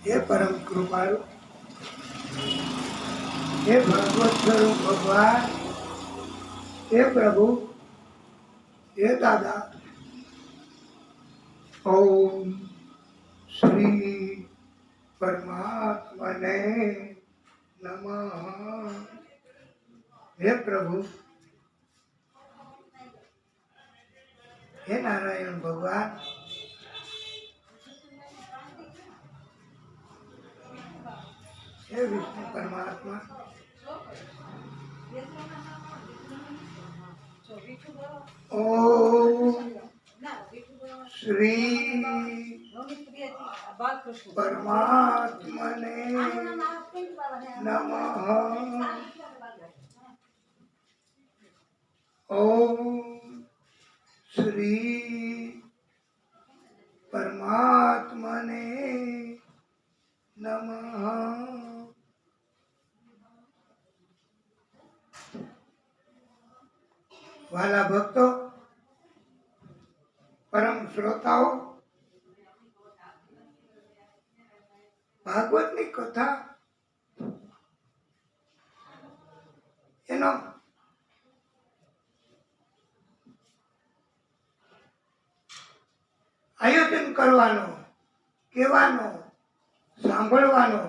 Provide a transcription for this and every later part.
हे परम कृपालु, हे भगवत स्वरूप भगवान, हे प्रभु, हे दादा। ओम श्री परमात्मने नमः। हे प्रभु, हे नारायण भगवान, हे विष्णु परमात्मा, ओम श्री परमात्मने नमः। ओम श्री परमात्मने नमः। वाला भक्तो, परम श्रोताओ, ભાગવતની કથા એનો આયોજન કરવાનો, કહેવાનો, સાંભળવાનો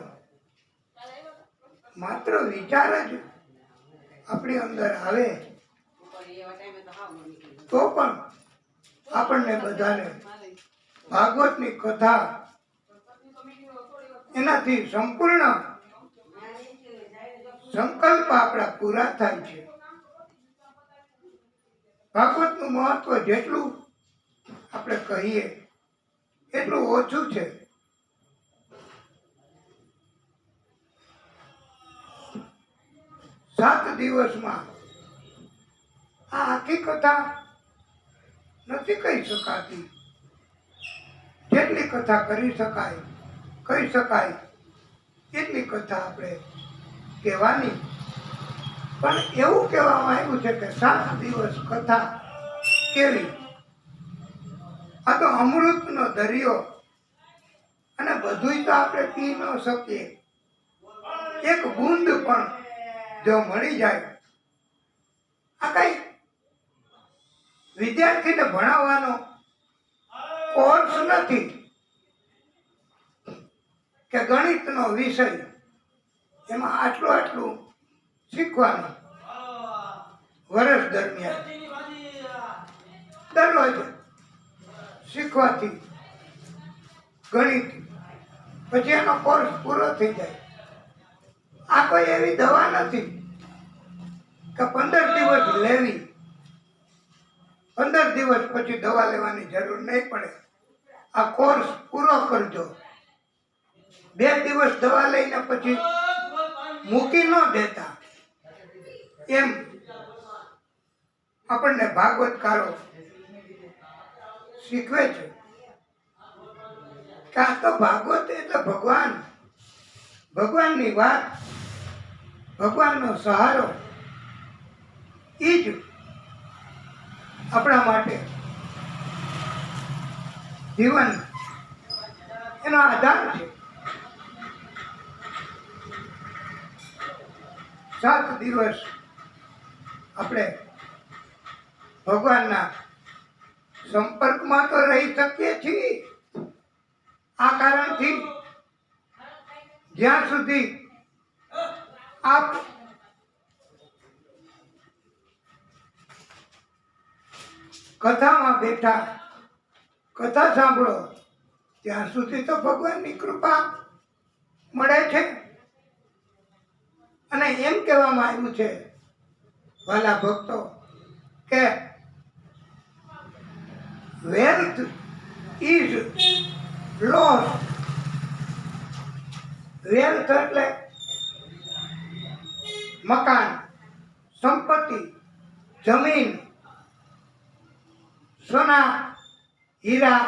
માત્ર વિચાર જ આપણી અંદર આવે તો પણ આપણને બધાને ભાગવતની કથા એનાથી સંપૂર્ણ સંકલ્પ આપણા પૂરા થાય છે. ભાગવતનું મહત્વ જેટલું આપણે કહીએ એટલું ઓછું છે. 7 દિવસમાં આ આખી કથા નથી કહી શકાતી. જેટલી કથા કરી શકાય, કહી શકાય એટલી કથા આપણે કહેવાની. પણ એવું કહેવામાં આવ્યું છે કે 7 દિવસ કથા કેવી? આ તો અમૃતનો દરિયો, અને બધુંય તો આપણે પી ન શકીએ. એક બૂંદ પણ જો મળી જાય, આ કઈ વિદ્યાર્થીને ભણાવવાનો કોર્સ નથી કે ગણિતનો વિષય એમાં આટલું શીખવાનું વર્ષ દરમિયાન. દરરોજ શીખવાથી ગણિત પછી એનો કોર્સ પૂરો થઈ જાય. આ કોઈ એવી દવા નથી કે 15 દિવસ લેવી, 15 દિવસ પછી દવા લેવાની જરૂર નહીં પડે. આ કોર્સ પૂરો કરજો. 2 દિવસ દવા લઈને પછી મૂકી ન દેતા. એમ આપણને ભાગવતકારો શીખવે છે કે આ તો ભાગવત એટલે ભગવાન, ભગવાનની વાત, ભગવાનનો સહારો એ જ આપણા માટે જીવન એનો આધાર છે. 7 દિવસ આપણે ભગવાનના સંપર્કમાં તો રહી શકીએ છીએ. આ કારણથી જ્યાં સુધી આપ કથામાં બેઠા કથા સાંભળો ત્યાં સુધી તો ભગવાનની કૃપા મળે છે. અને એમ કહેવામાં આવ્યું છે વાલા ભક્તો કે વેલ્થ ઇઝ લોસ. વેલ્થ એટલે મકાન, સંપત્તિ, જમીન, સોના, હીરા,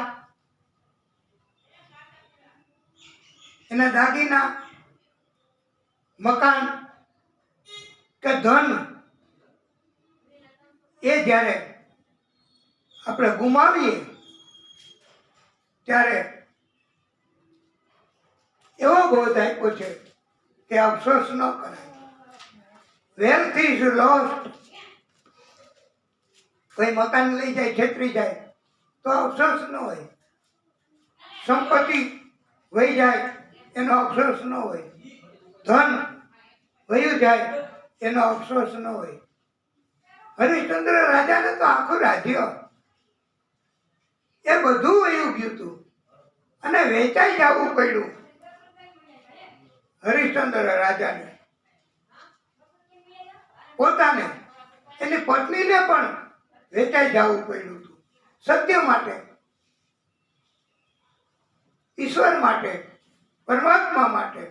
એના દાગીના, મકાન કે ધન, એ જ્યારે આપણે ગુમાવીએ ત્યારે એવો બોધ આપ્યો છે કે અફસોસ ન કરાય. Wealth is lost. કોઈ મકાન લઈ જાય, છેતરી જાય તો અફસોસ ન હોય. સંપત્તિ વહી જાય એનો અફસોસ ન હોય. ધન વયું જાય એનો અફસોસ ન હોય. હરિશ્ચંદ્ર રાજાને તો આખું રાજ્ય એ બધું વયું ગયું હતું અને વેચાઈ જવું પડ્યું હરિશ્ચંદ્ર રાજાને. પોતાને, એની પત્નીને પણ વેચાઈ જવું પડ્યું હતું સત્ય માટે, ઈશ્વર માટે, પરમાત્મા માટે.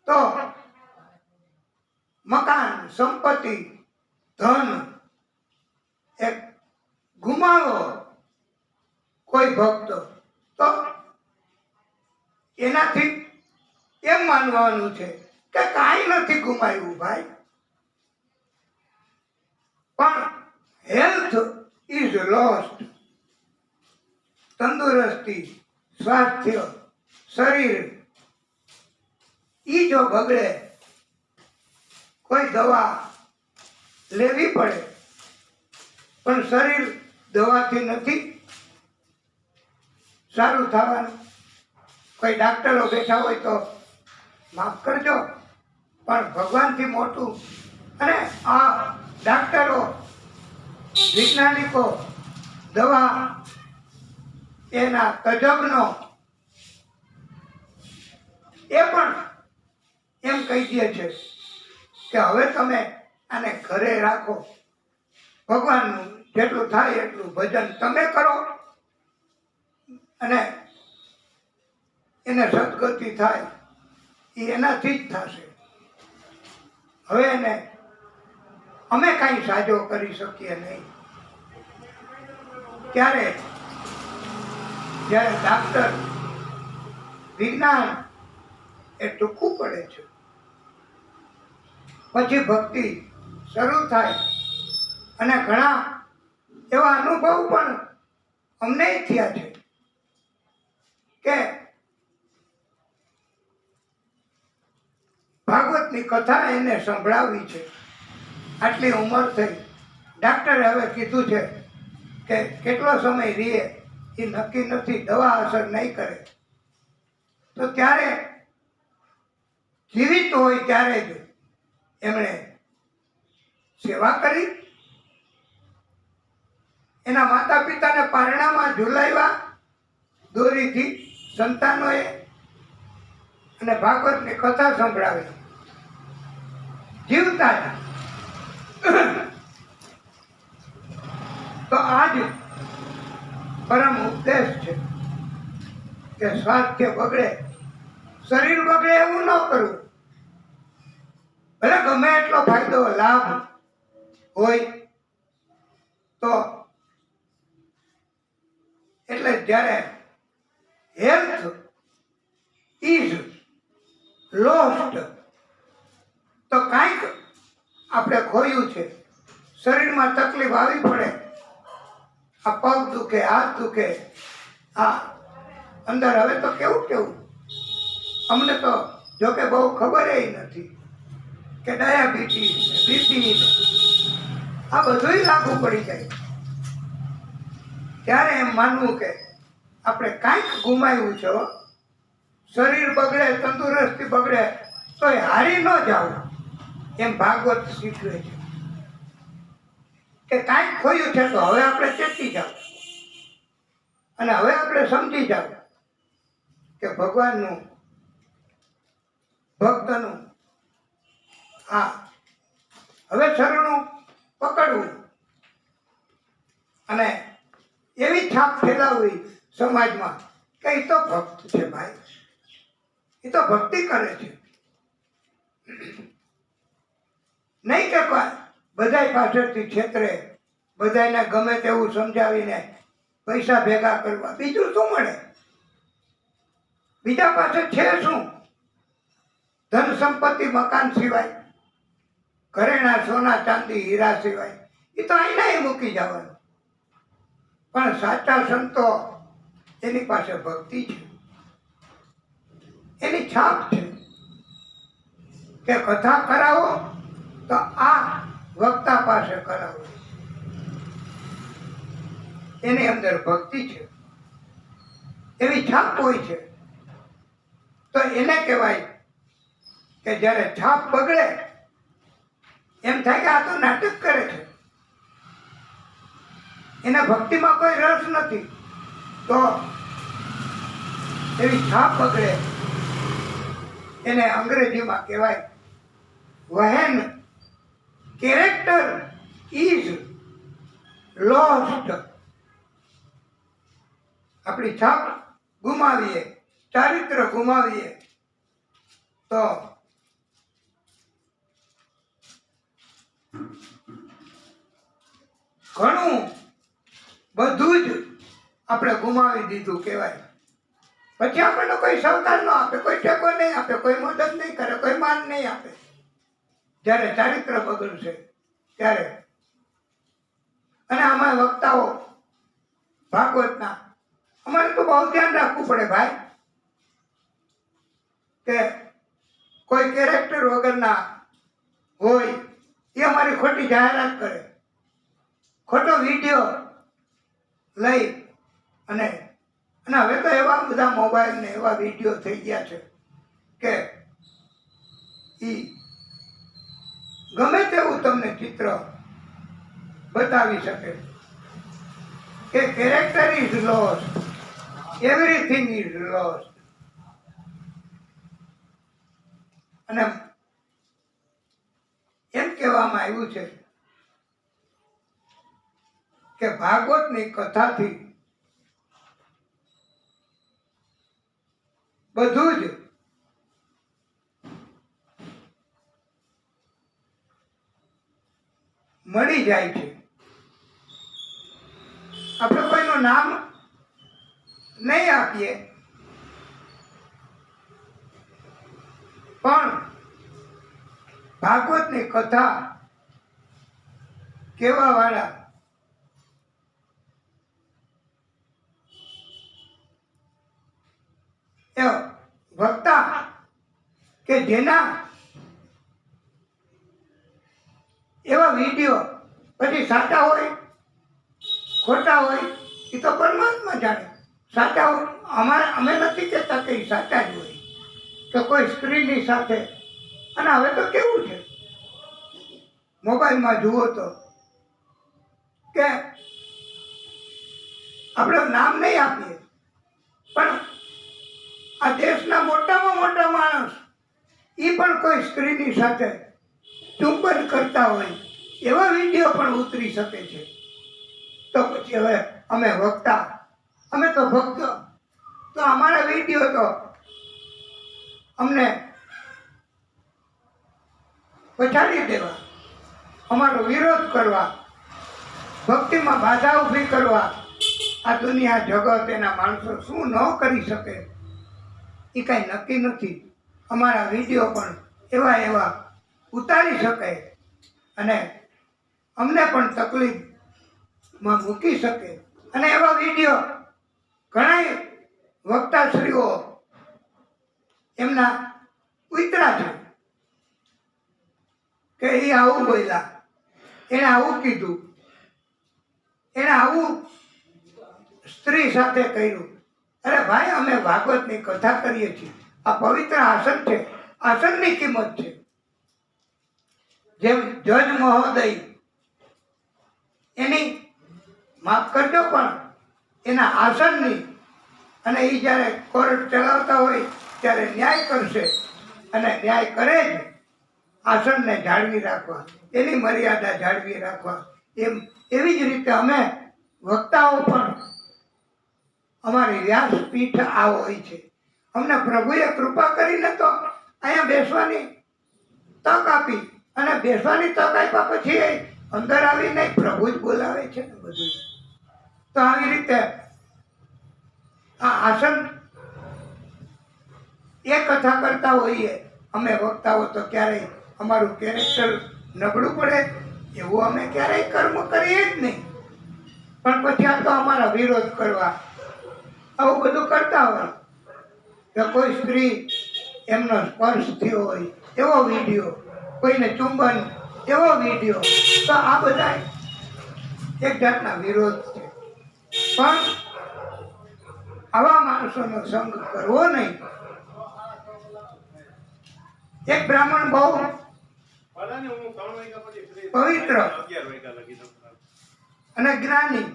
તો મકાન, સંપત્તિ, ધન એક ગુમાવો કોઈ ભક્ત તો એનાથી એમ માનવાનું છે કે કાંઈ નથી ગુમાવ્યું ભાઈ. પણ હેલ્થ ઇઝ લોસ્ટ. તંદુરસ્તી, સ્વાસ્થ્ય, શરીર ઈ જો બગડે, કોઈ દવા લેવી પડે પણ શરીર દવાથી નથી સારું થવાનું. કોઈ ડાક્ટરો બેઠા હોય તો માફ કરજો, પણ ભગવાનથી મોટું અને આ ડાક્ટરો, વૈજ્ઞાનિકો, દવા એના તજજ્ઞો એ પણ એમ કહી દે છે કે હવે તમે આને ઘરે રાખો, ભગવાનનું જેટલું થાય એટલું ભજન તમે કરો અને એને સદગતિ થાય એ એનાથી જ થશે. હવે એને અમે કાંઈ સાજો કરી શકીએ નહીં. ત્યારે જ્યારે ડાક્ટર, વિજ્ઞાન એ ટૂંકું પડે છે, પછી ભક્તિ શરૂ થાય અને ઘણા એવા અનુભવ પણ અમને થયા છે કે ભાગવતની કથા એને સંભળાવી છે. આટલી ઉંમર થઈ, ડાક્ટરે હવે કીધું છે કે કેટલો સમય રહે એ નક્કી નથી, દવા અસર નહીં કરે. તો ત્યારે જીવિત હોય ત્યારે જ એમણે સેવા કરી, એના માતા પિતાને પારણામાં ઝુલાવ્યા દોરીથી સંતાનોએ અને ભાગવતની કથા સંભળાવી જીવતા. તો આજ પરમ ઉપદેશ છે કે સ્વાસ્થ્ય બગડે, શરીર બગડે એવું ન કરવું. ભલે ગમે એટલો ફાયદો લાભ હોય તો, એટલે જ્યારે હેલ્થ ઇઝ લોસ્ટ તો કાંઈક આપણે ખોયું છે. શરીરમાં તકલીફ આવી પડે, આ પગ દુખે, હાથ દુખે, આ અંદર હવે તો કેવું કેવું, અમને તો જોકે બહુ ખબર નથી કે ડાયાબિટીસ, બીપી આ બધું લાગુ પડી જાય. ત્યારે એમ માનવું કે આપણે કાંઈક ગુમાવ્યું છે. શરીર બગડે, તંદુરસ્તી બગડે તો એ હારી ન જાવ, એમ ભાગવત શીખવે છે કે કાંઈક ખોયું છે તો હવે આપણે ચેતી જાવ અને હવે આપણે સમજી જાવ કે ભગવાનનું, ભક્તનું હા હવે શરણું પકડવું અને એવી છાપ ફેલાવવી સમાજમાં કે એ તો ભક્ત છે ભાઈ, એ તો ભક્તિ કરે છે. નહીં કે બધાય પાછળથી છેતરે, બધાને ગમે તેવું સમજાવીને પૈસા ભેગા કરવા, બીજું શું મળે? બીજા પાસે છે શું? ધન સંપત્તિ, મકાન સિવાય, ઘરેણા, સોના ચાંદી, હીરા સિવાય એ તો અહીંના મૂકી જવાનું. પણ સાચા સંતો એની પાસે ભક્તિ છે, છાપ છે કે કથા કરાવો તો આ વક્તા પાસે કરાવો. એની અંદર ભક્તિ છે, એવી છાપ હોય છે. તો એને કહેવાય કે જ્યારે છાપ બગડે એમ થાય કે આ તો નાટક કરે છે, એને ભક્તિમાં કોઈ રસ નથી, તો એવી છાપ બગડે એને અંગ્રેજીમાં કહેવાય when character is lost. આપણી છાપ ગુમાવીએ, ચારિત્ર ગુમાવીએ તો ઘણું બધું જ આપણે ગુમાવી દીધું કહેવાય. પછી આપણને કોઈ સહકાર ન આપે, કોઈ ટેકો નહીં આપે, કોઈ મદદ નહીં કરે, કોઈ માન નહીં આપે. જ્યારે ચારિત્ર બગડશે ત્યારે. અને આમાં વક્તાઓ ભાગવતના અમારે તો બહુ ધ્યાન રાખવું પડે ભાઈ, કે કોઈ કેરેક્ટર વગરના હોય એ અમારી ખોટી જાહેરાત કરે, ખોટો વિડીયો લઈ અને હવે તો એવા બધા મોબાઈલ ને એવા વિડીયો થઈ ગયા છે કે ઈ ગમે તેવું તમને ચિત્ર બતાવી શકે કે character is lost, everything is lost. અને એમ કહેવામાં આવ્યું છે કે ભાગવતની કથાથી બધું જ મળી જાય છે. આપણે કોઈનું નામ નહીં આપીએ પણ ભાગવતની કથા કેવા વાળા વક્તા કે જેના એવા વિડીયો પછી સાચા હોય ખોટા હોય એ તો પરમાત્મા જાણે. સાચા હોય અમે નથી કહેતા કે સાચા જ હોય, કે કોઈ સ્ત્રીની સાથે. અને હવે તો કેવું છે મોબાઈલમાં જુઓ તો કે આપણે નામ નહીં આપીએ પણ આ દેશના મોટામાં મોટા માણસ એ પણ કોઈ સ્ત્રીની સાથે ચુંબન કરતા હોય એવા વિડીયો પણ ઉતરી શકે છે. તો પછી હવે અમે વક્તા, અમે તો ભક્ત, તો અમારા વિડીયો તો અમને પછાડી દેવા, અમારો વિરોધ કરવા, ભક્તિમાં બાધા ઊભી કરવા આ દુનિયા જગત એના માણસો શું ન કરી શકે એ કાંઈ નક્કી નથી. અમારા વિડીયો પણ એવા ઉતારી શકે અને અમને પણ તકલીફમાં મૂકી શકે. અને એવા વિડીયો ઘણા વક્તાશ્રીઓ એમના ઉતરા છે કે એ આવું બોલ્યા, એણે આવું કીધું, એણે આવું સ્ત્રી સાથે કર્યું. અરે ભાઈ, અમે ભાગવતની કથા કરીએ છીએ. આ પવિત્ર આસન છે, આસનની કિંમત છે. જેમ જજ મહોદય એની માફ કરજો પણ એના આસનની, અને એ જ્યારે કોર્ટ ચલાવતા હોય ત્યારે ન્યાય કરશે અને ન્યાય કરે જ આસનને જાળવી રાખવા, એની મર્યાદા જાળવી રાખવા. એવી જ રીતે અમે વક્તાઓ પણ અમારી વ્યાસપીઠ આ હોય છે. અમને પ્રભુએ કૃપા કરીને તો અહીંયા બેસવાની તક આપી, અને બેસવાની તક આપ્યા પછી અંદર આવીને પ્રભુ જ બોલાવે છે ને બધું. તો આવી રીતે આ આસન એ કથા કરતા હોઈએ અમે વક્તાઓ તો ક્યારેય અમારું કેરેક્ટર નબળું પડે એવું અમે ક્યારેય કર્મ કરીએ જ નહીં. પણ પછી આ તો અમારા વિરોધ કરવા આવું બધું કરતા હોય કે કોઈ સ્ત્રી એમનો સ્પર્શ થયો હોય એવો વિડીયો, કોઈને ચુંબન એવો વિડીયો, તો આ બધા એક જાતના વિરોધ છે. પણ આવા માણસોનો સંગ કરવો નહીં. એક બ્રાહ્મણ બહુ પવિત્ર અને જ્ઞાની,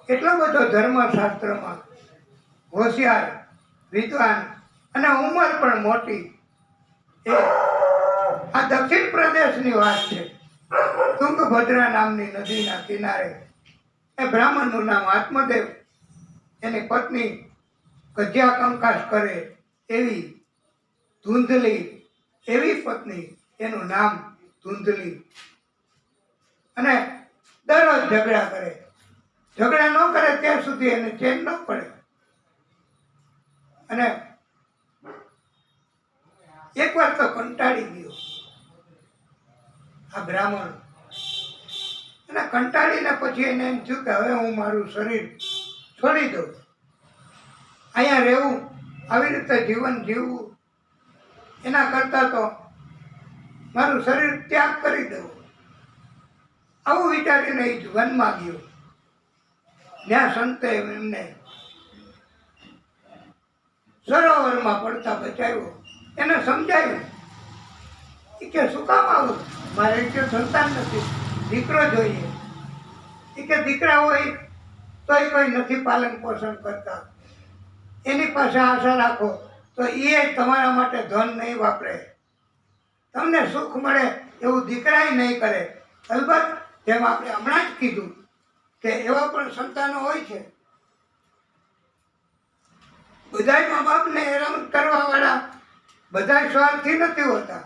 એટલો બધો ધર્મશાસ્ત્રમાં હોશિયાર, વિદ્વાન અને ઉંમર પણ મોટી. એ આ દક્ષિણ પ્રદેશની વાત છે. તુંગભદ્રા નામની નદીના કિનારે એ બ્રાહ્મણનું નામ આત્મદેવ, એની પત્ની કજ્યા કંકાસ કરે એવી ધૂંધલી, એવી પત્ની, એનું નામ ધૂંધલી. અને દરરોજ ઝઘડા કરે. ઝઘડા ન કરે ત્યાં સુધી એને ચેન ન પડે. અને એકવાર તો કંટાળી ગયો આ બ્રાહ્મણ, અને કંટાળીને પછી એને એમ થયું કે હવે હું મારું શરીર છોડી દઉં, અહીંયા રહેવું, આવી રીતે જીવન જીવવું, એના કરતાં તો મારું શરીર ત્યાગ કરી દઉં. આવું વિચારીને એ વનમાં ગયો. ત્યાં સંતે એમને સરોવરમાં પડતા બચાવ્યો. એને સમજાયું કે શું કામ આવું, મારે કે સંતાન નથી, દીકરો જોઈએ. એ કે દીકરા હોય તોય કોઈ નથી પાલન પોષણ કરતા, એની પાસે આશા રાખો તો એ તમારા માટે ધન નહીં વાપરે, તમને સુખ મળે એવું દીકરાય નહીં કરે. અલબત્ત જેમ આપણે હમણાં જ કીધું કે એવા પણ સંતાનો હોય છે. બધાય મા બાપને હેરાન કરવા વાળા બધા સ્વાર્થી નથી હોતા.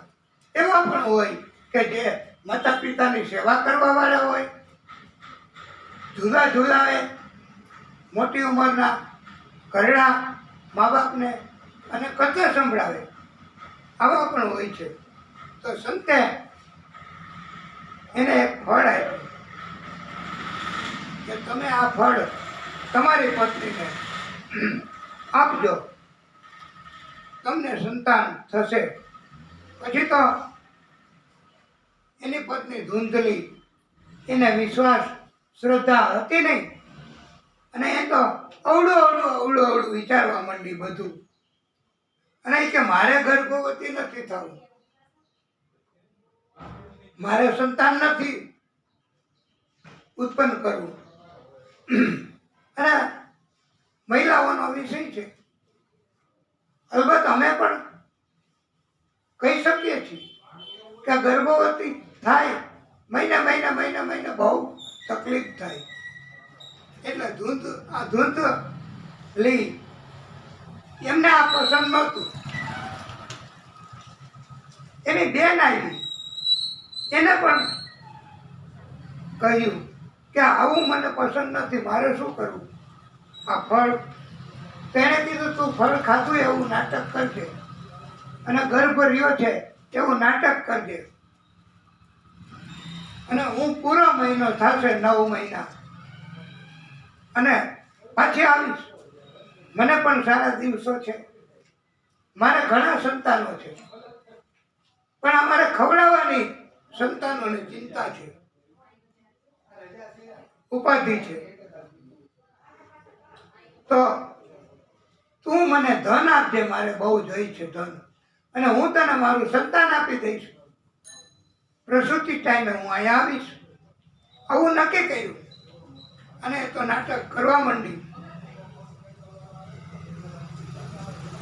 એવા પણ હોય કે જે માતા પિતાની સેવા કરવા વાળા હોય, જુદા જુદા મોટી ઉંમરના ઘરડા મા બાપને અને કથા સંભળાવે, આવા પણ હોય છે. તો સંતે એને એક ફળ આપ્યું કે તમે આ ફળ તમારી પત્નીને આપજો, તમને સંતાન થશે. પછી તો એની પત્ની ધૂંધલી, એને વિશ્વાસ શ્રદ્ધા હતી નહીં, અને એ તો અવળું વિચારવા માંડી બધું. અને એ કે મારે ગર્ભવતી નથી થવું, મારે સંતાન નથી ઉત્પન્ન કરવું. અને મહિલાઓનો વિષય છે. અલબત્ત અમે પણ કહી શકીએ છીએ કે ગર્ભવતી થાય મહિને બહુ તકલીફ થાય. એટલે ધૂંધ લઈ એમને આ પસંદ નહોતું. એની બેન આવી, એને પણ કહ્યું કે આવું મને પસંદ નથી, મારે શું કરવું? આ ફળ, તેણે કીધું તું ફળ ખાધું એવું નાટક કરજે, અને ગર્ભ રહ્યો છે એવું નાટક કરજે, અને હું પૂરો મહિનો થશે 9 મહિના અને પાછી આવીશ. મને પણ સારા દિવસો છે, મારે ઘણા સંતાનો છે, પણ અમારે ખવડાવવાની સંતાનોની ચિંતા છે, ઉપાધિ છે. તો તું મને ધન આપજે, મારે બહુ જોઈ છે ધન, અને હું તને મારું સંતાન આપી દઈશ. પ્રસૂતિ ટાઈમે હું અહીંયા આવીશ. આવું નક્કી કર્યું, અને એ તો નાટક કરવા માંડી.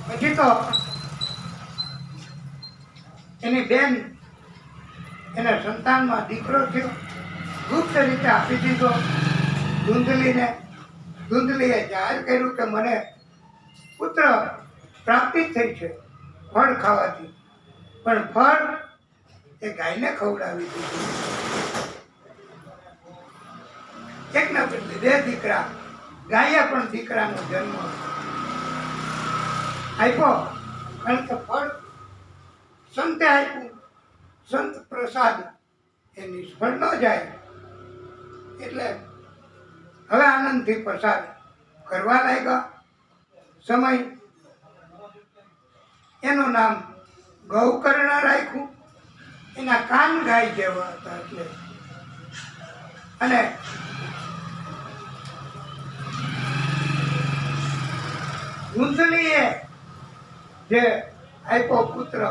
પછી તો એની બેન, એના સંતાનમાં દીકરો થયો, ગુપ્ત રીતે આપી દીધો ધૂંધલીને. ધૂંધલીએ જાહેર કર્યું કે મને પુત્ર પ્રાપ્તિ થઈ છે ફળ ખાવાથી. પણ ફળ એ ગાયને ખવડાવી દીધું. એકના બદલે 2 દીકરા, ગાયે પણ દીકરાનો જન્મ આપ્યો. કારણ કે ફળ સંતે આપ્યું, સંત પ્રસાદ એ નિષ્ફળ ન જાય. એટલે હવે આનંદથી પસાર કરવા લાગ્યા સમય. એનું નામ ગૌકર્ણ રાખ્યું. એના કાન ગાય જેવા હતા એટલે. અને ધૂંધલીએ જે આપ્યો પુત્ર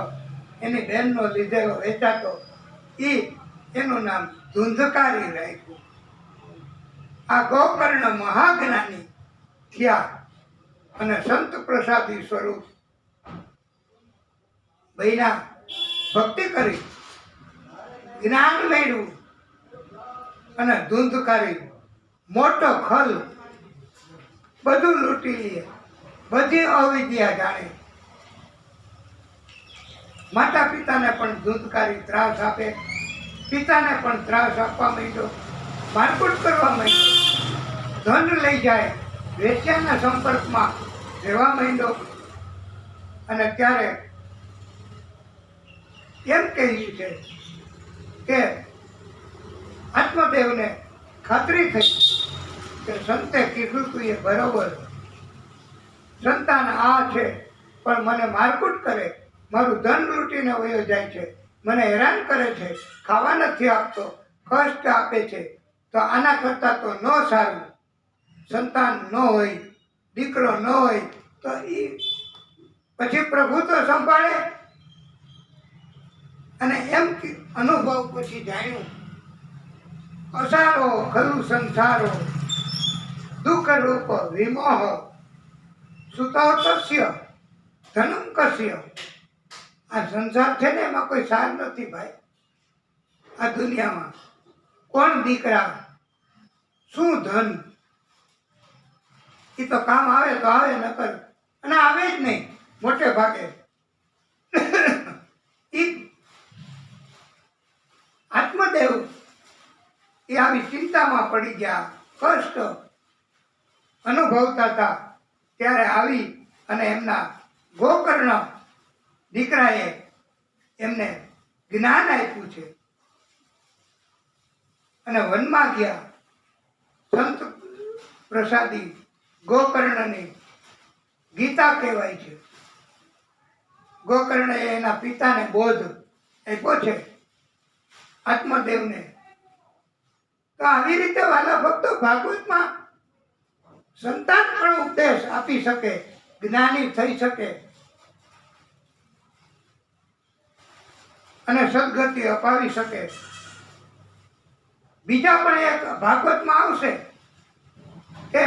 એની બહેનનો લીધેલો વેચાતો એનું નામ ધુંધકારી રાખ્યું. આ ગોકર્ણ મહાજ્ઞાની થયા અને સંત પ્રસાદી સ્વરૂપ બૈના ભક્તિ કરી જ્ઞાન મેળવ્યું અને ધુંધકારી મોટો ખલ બધું લૂંટી લે, બધી અવિદ્યા જાણે. માતા પિતાને પણ ધુંધકારી ત્રાસ આપે, પિતાને પણ ત્રાસ આપવા માંડ્યો, મારકુટ કરવા માંડ્યો, ધન લઈ જાય, વેશ્યાના સંપર્કમાં રહેવા માંડ્યો. અને ત્યારે એમ કહ્યું છે કે આત્મદેવને ખાતરી થઈ કે સંતે કીધું તું એ બરોબર, સંતાન આ છે પણ મને મારકુટ કરે, મારું ધન લૂંટીને વયો જાય છે, મને હેરાન કરે છે, ખાવા નથી આપતો, કષ્ટ આપે છે, તો આના કરતાં તો ન સારું સંતાન ન હોય, દીકરો ન હોય તો એ પછી પ્રભુ તો સંભાળે. અને એમ અનુભવ પછી જાણ્યું, અસારો ખરું સંસારો દુઃખ રૂપ વિમોહ સુતો તસ્ય ધનમ કસ્ય. આ સંસાર છે ને એમાં કોઈ સાર નથી ભાઈ. આ દુનિયામાં કોણ દીકરા, શું ધન, એ તો કામ આવે તો આવે, નકર અને આવે જ નહીં મોટે ભાગે. આત્મદેવ એ આવી ચિંતામાં પડી ગયા, કષ્ટ અનુભવતા હતા. ત્યારે આવી અને એમના ગોકર્ણ દીકરાએ એમને જ્ઞાન આપ્યું છે અને વનમાં ગયા. સંત પ્રસાદી ગોકર્ણની ગીતા કહેવાય છે. ગોકર્ણએ એના પિતાને બોધ આપ્યો છે, આત્મદેવને. તો આવી રીતે વાલા ભક્તો ભાગવતમાં સંતાન પણ ઉપદેશ આપી શકે, જ્ઞાની થઈ શકે અને સદગતિ અપાવી શકે. બીજા પણ એક ભાગવતમાં આવશે કે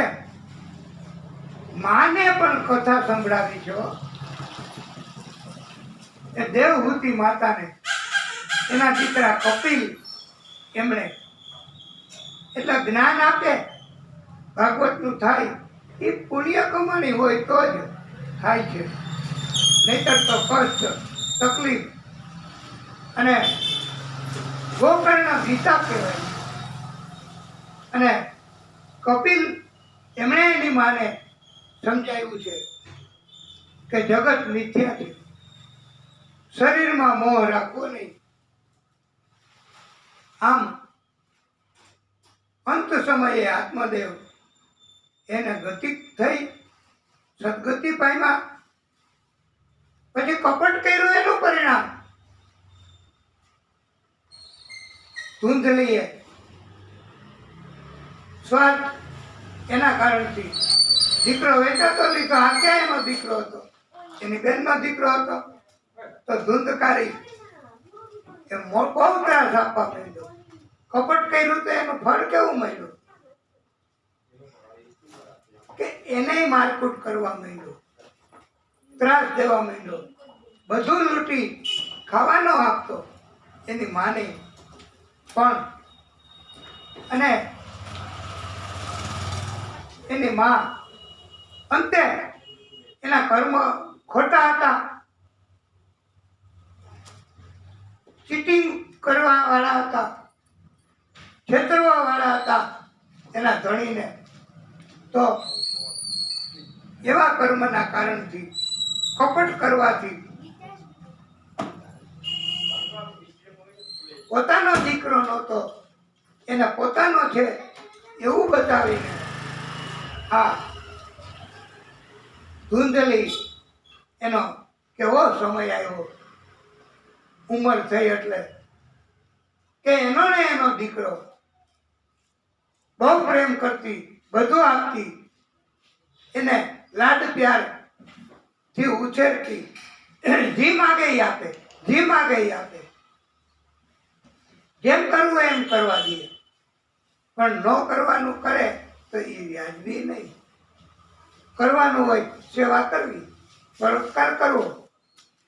માને પણ કથા સંભળાવી છે. એ દેવહૂતિ માતાને એના દીકરા કપિલ એમણે એટલે જ્ઞાન આપે, ભાગવતનું થાય. એ પુણ્ય કમાણી હોય તો જ થાય છે, નહીતર તો કષ્ટ તકલીફ. અને ગોકર્ણ ગીતા કહેવાય. અને કપિલ એમણે એની માને સમજાવ્યું છે કે જગત મિથ્યા છે, શરીરમાં મોહ રાખવો નહીં. આમ અંત સમયે આત્મદેવ એને ગતિ થઈ, સદગતિ પામ્યા. પછી કપટ કર્યું એનું પરિણામ ધૂંધલીએ સ્વાર્થ એના કારણથી દીકરો વેચાતો લીધો. આ ક્યાં એનો દીકરો હતો, એની બેનનો દીકરો હતો. તો ધૂંધકારી એ બહુ ત્રાસ આપવા માંડ્યો. કપટ કર્યું તો એનું ફળ કેવું મળ્યું કે એને મારકુટ કરવા માંડ્યો, ત્રાસ દેવા માંડ્યો, બધું લૂંટી ખાવાનો આપતો એની માને પણ. અને એની માં અંતે એના કર્મ ખોટા હતા, ચીટિંગ કરવા વાળા હતા, છેતરવા વાળા હતા એના ધણીને. તો એવા કર્મના કારણથી, કપટ કરવાથી પોતાનો દીકરો નહોતો એને પોતાનો છે એવું બતાવીને આ ધૂંધલી એનો કેવો સમય આવ્યો, ઉંમર થઈ એટલે કે એનો ને એનો દીકરો બહુ પ્રેમ કરતી, બધું આપતી, એને લાડ પ્યાર થી ઉછેરતી, જી માગે ઈ આપે, જી માગે ઈ આપે, જેમ કરવું એમ કરવા દે, પણ ન કરવાનું કરે તો એ વ્યાજબી નહીં. કરવાનું હોય સેવા કરવી, પરોપકાર કરવો,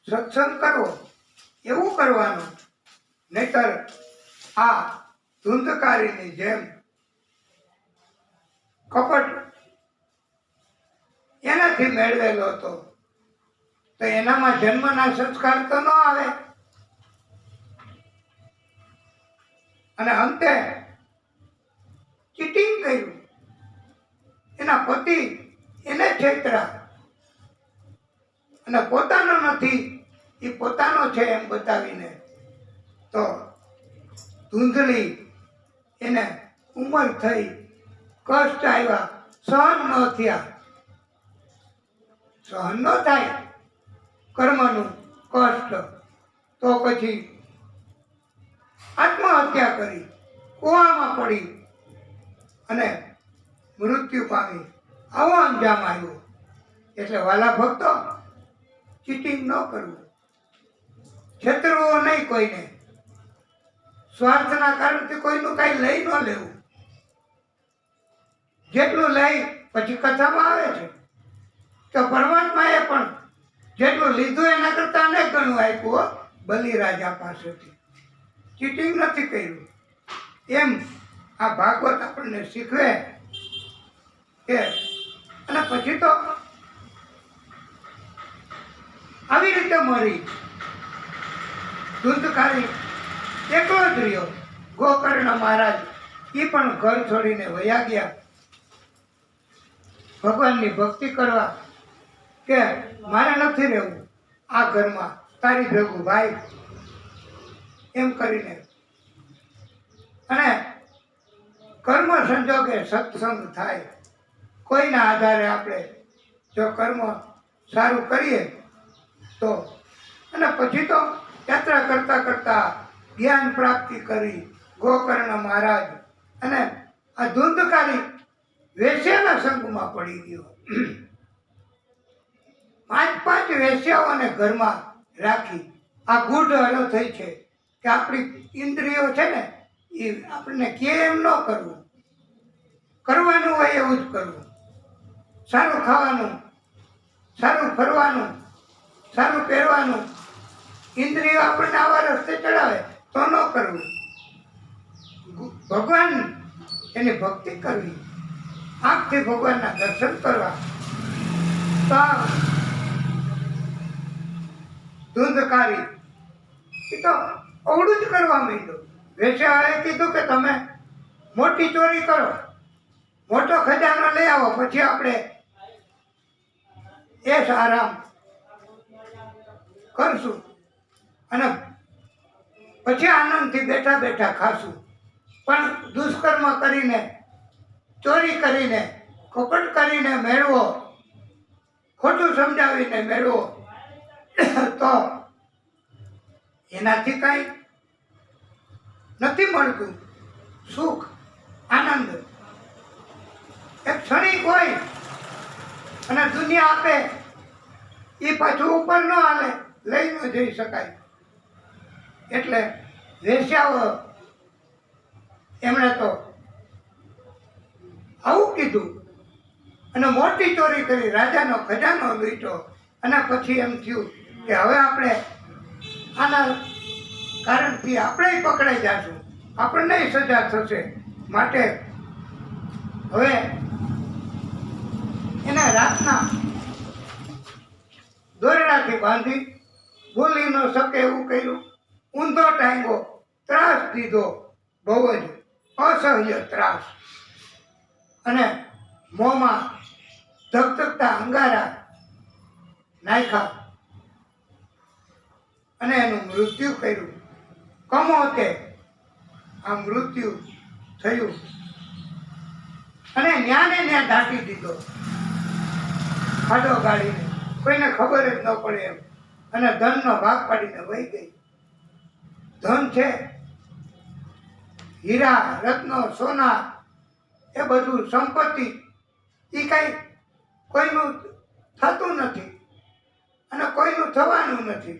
સત્સંગ કરવો, એવું કરવાનું. નહીતર આ ધૂંધકારીની જેમ કપટ એનાથી મેળવેલો હતો તો એનામાં જન્મના સંસ્કાર તો ન આવે, અને અંતે ચીટિંગ કર્યું. એના પતિ એને છેતરા અને પોતાનો નથી એ પોતાનો છે એમ બતાવીને તો ધૂંધળી એને ઉંમર થઈ, કષ્ટ આવ્યા, સહન ન થયા. સહન ન થાય કર્મનું કષ્ટ તો પછી આત્મહત્યા કરી, કૂવામાં પડી અને મૃત્યુ પામી. આવો અંજામ આવ્યો. એટલે વાલા ભક્તો, ચીટિંગ ન કરવું, છેતરવું નહીં કોઈને, સ્વાર્થના કારણથી કોઈનું કાંઈ લઈ ન લેવું. જેટલું લઈ પછી કથામાં આવે છે તો પરમાત્માએ પણ જેટલું લીધું એના કરતા અનેક ગણું આપ્યું બલિરાજા પાસેથી. ચીટિંગ નથી કર્યું. એમ આ ભાગવત આપણને શીખવે કે, અને પછી તો આવી રીતે મરી ધૂંધકારી એકલો જ રહ્યો. ગોકર્ણ મહારાજ એ પણ ઘર છોડીને વયા ગયા ભગવાનની ભક્તિ કરવા, કે મારે નથી રહેવું આ ઘરમાં, તારી ભેગું ભાઈ, એમ કરીને. અને કર્મ સંજોગે સત્સંગ થાય. કોઈના આધારે આપણે જો કર્મ સારું કરીએ તો, અને પછી તો યાત્રા કરતા કરતા જ્ઞાન પ્રાપ્તિ કરી ગોકર્ણ મહારાજ અને આ ધૂંધકારી વેશ્યાના સંગમાં પડી ગયો. 5 વેશ્યાઓને ઘરમાં રાખી. આ ગૂઢ હલો થઈ છે કે આપણી ઇન્દ્રિયો છે ને એ આપણને કે એમ ન કરવું, કરવાનું હોય એવું જ કરવું. સારું ખાવાનું, સારું ફરવાનું, સારું પહેરવાનું. ઇન્દ્રિયો આપણને આવા રસ્તે ચડાવે તો ન કરવું. ભગવાન એની ભક્તિ કરવી, આંખથી ભગવાનના દર્શન કરવા. તો ધૂંધકારી એ તો અવળું જ કરવા માંડ્યો. વેશ્યાએ કીધું કે તમે મોટી ચોરી કરો, મોટો ખજાનો લઈ આવો, પછી આપણે એશ આરામ કરશું અને પછી આનંદથી બેઠા બેઠા ખાશું. પણ દુષ્કર્મ કરીને, ચોરી કરીને, કપટ કરીને મેળવો, ખોટું સમજાવીને મેળવો તો એનાથી કાંઈ નથી મળતું. સુખ, આનંદ એક ક્ષણિક હોય અને દુનિયા આપે એ પાછું ઉપર ન હાલે, લઈ ન જઈ શકાય. એટલે વેશ્યાઓ એમણે તો આવું કીધું અને મોટી ચોરી કરી, રાજાનો ખજાનો લૂંટ્યો. અને પછી એમ થયું કે હવે આપણે આના કારણથી આપણે પકડાઈ જશું, આપણને સજા થશે. માટે હવે એને રાતના દોરડાથી બાંધી, બોલી ન શકે એવું કર્યું, ઊંધો ટાંગ્યો, ત્રાસ દીધો, બહુ જ અસહ્ય ત્રાસ. અને મોંમાં ધગધગતા અંગારા નાખ્યા અને એનું મૃત્યુ કર્યું. કમોતે આ મૃત્યુ થયું અને ન્યાને ન્યા ઢાંકી દીધો, ખાડો ગાળીને, કોઈને ખબર જ ન પડે એમ. અને ધનનો ભાગ પાડીને વહી ગઈ. ધન છે, હીરા રત્નો સોના, એ બધું સંપત્તિ, એ કાંઈ કોઈનું થતું નથી અને કોઈનું થવાનું નથી.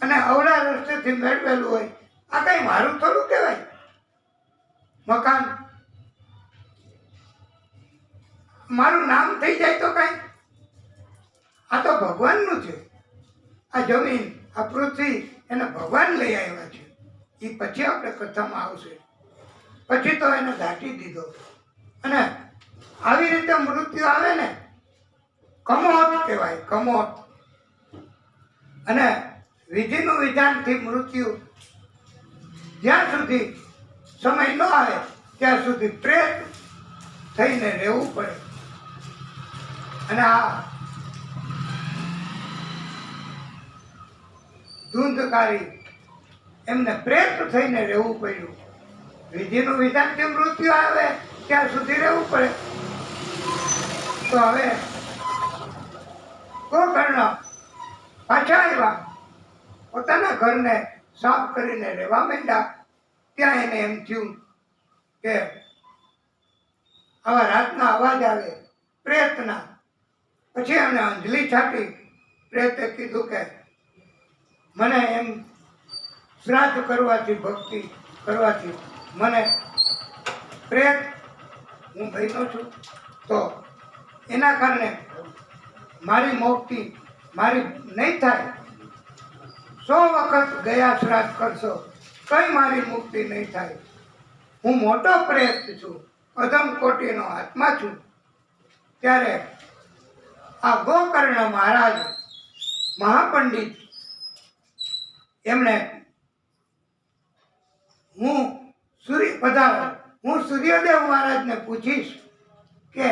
અને અવળા રસ્તેથી મેળવેલું હોય, આ કઈ મારું થોડું કહેવાય. મકાન મારું નામ થઈ જાય તો કઈ, આ તો ભગવાનનું છે. આ જમીન, આ પૃથ્વી, એને ભગવાન લઈ આવ્યા છે. એ પછી આપણે કથામાં આવશે. પછી તો એને દાટી દીધો. અને આવી રીતે મૃત્યુ આવે ને, કમોત કહેવાય, કમોત. અને વિધિનું વિધાનથી મૃત્યુ જ્યાં સુધી સમય ન આવે ત્યાં સુધી પ્રેત થઈને રહેવું પડે. અને આ ધૂંધકારી એમને પ્રેત થઈને રહેવું પડ્યું. વિધિનું વિધાનથી મૃત્યુ આવે ત્યાં સુધી રહેવું પડે. તો હવે ગોકર્ણ પાછા આવ્યા, પોતાના ઘરને સાફ કરીને રહેવા માંડ્યા. ત્યાં એને એમ થયું કે આવા રાતના અવાજ આવે પ્રેતના. પછી એમને અંજલિ છાટી. પ્રેતે કીધું કે મને એમ શ્રાદ્ધ કરવાથી, ભક્તિ કરવાથી મને પ્રેત હું બન્યો છું, તો એના કારણે મારી મુક્તિ મારી નહીં થાય. 100 વખત ગયા શ્રાદ્ધ કરશો કઈ મારી મુક્તિ નહીં થાય. હું મોટો પ્રેત છું, અધમ કોટીનો આત્મા છું. ત્યારે આ ગોકર્ણ મહારાજ મહાપંડિત એમણે હું સૂર્યદેવ મહારાજને પૂછીશ કે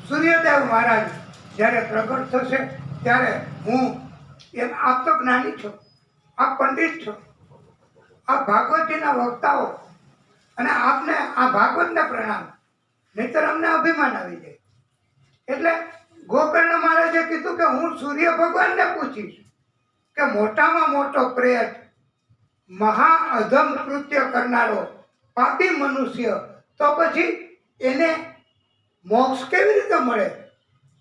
સૂર્યદેવ મહારાજ જ્યારે પ્રગટ થશે ત્યારે હું એમ, આપ તો જ્ઞાની છો, આપ પંડિત છો, આપ ભાગવતજીના વક્તાઓ, અને આપને આ ભાગવતને પ્રણામ, નહીતર અમને અભિમાન આવી જાય. એટલે ગોકર્ણ મહારાજે કીધું કે હું સૂર્ય ભગવાનને પૂછીશ કે મોટામાં મોટો પ્રેત, મહા અધમ કૃત્ય કરનારો પાપી મનુષ્ય, તો પછી એને મોક્ષ કેવી રીતે મળે?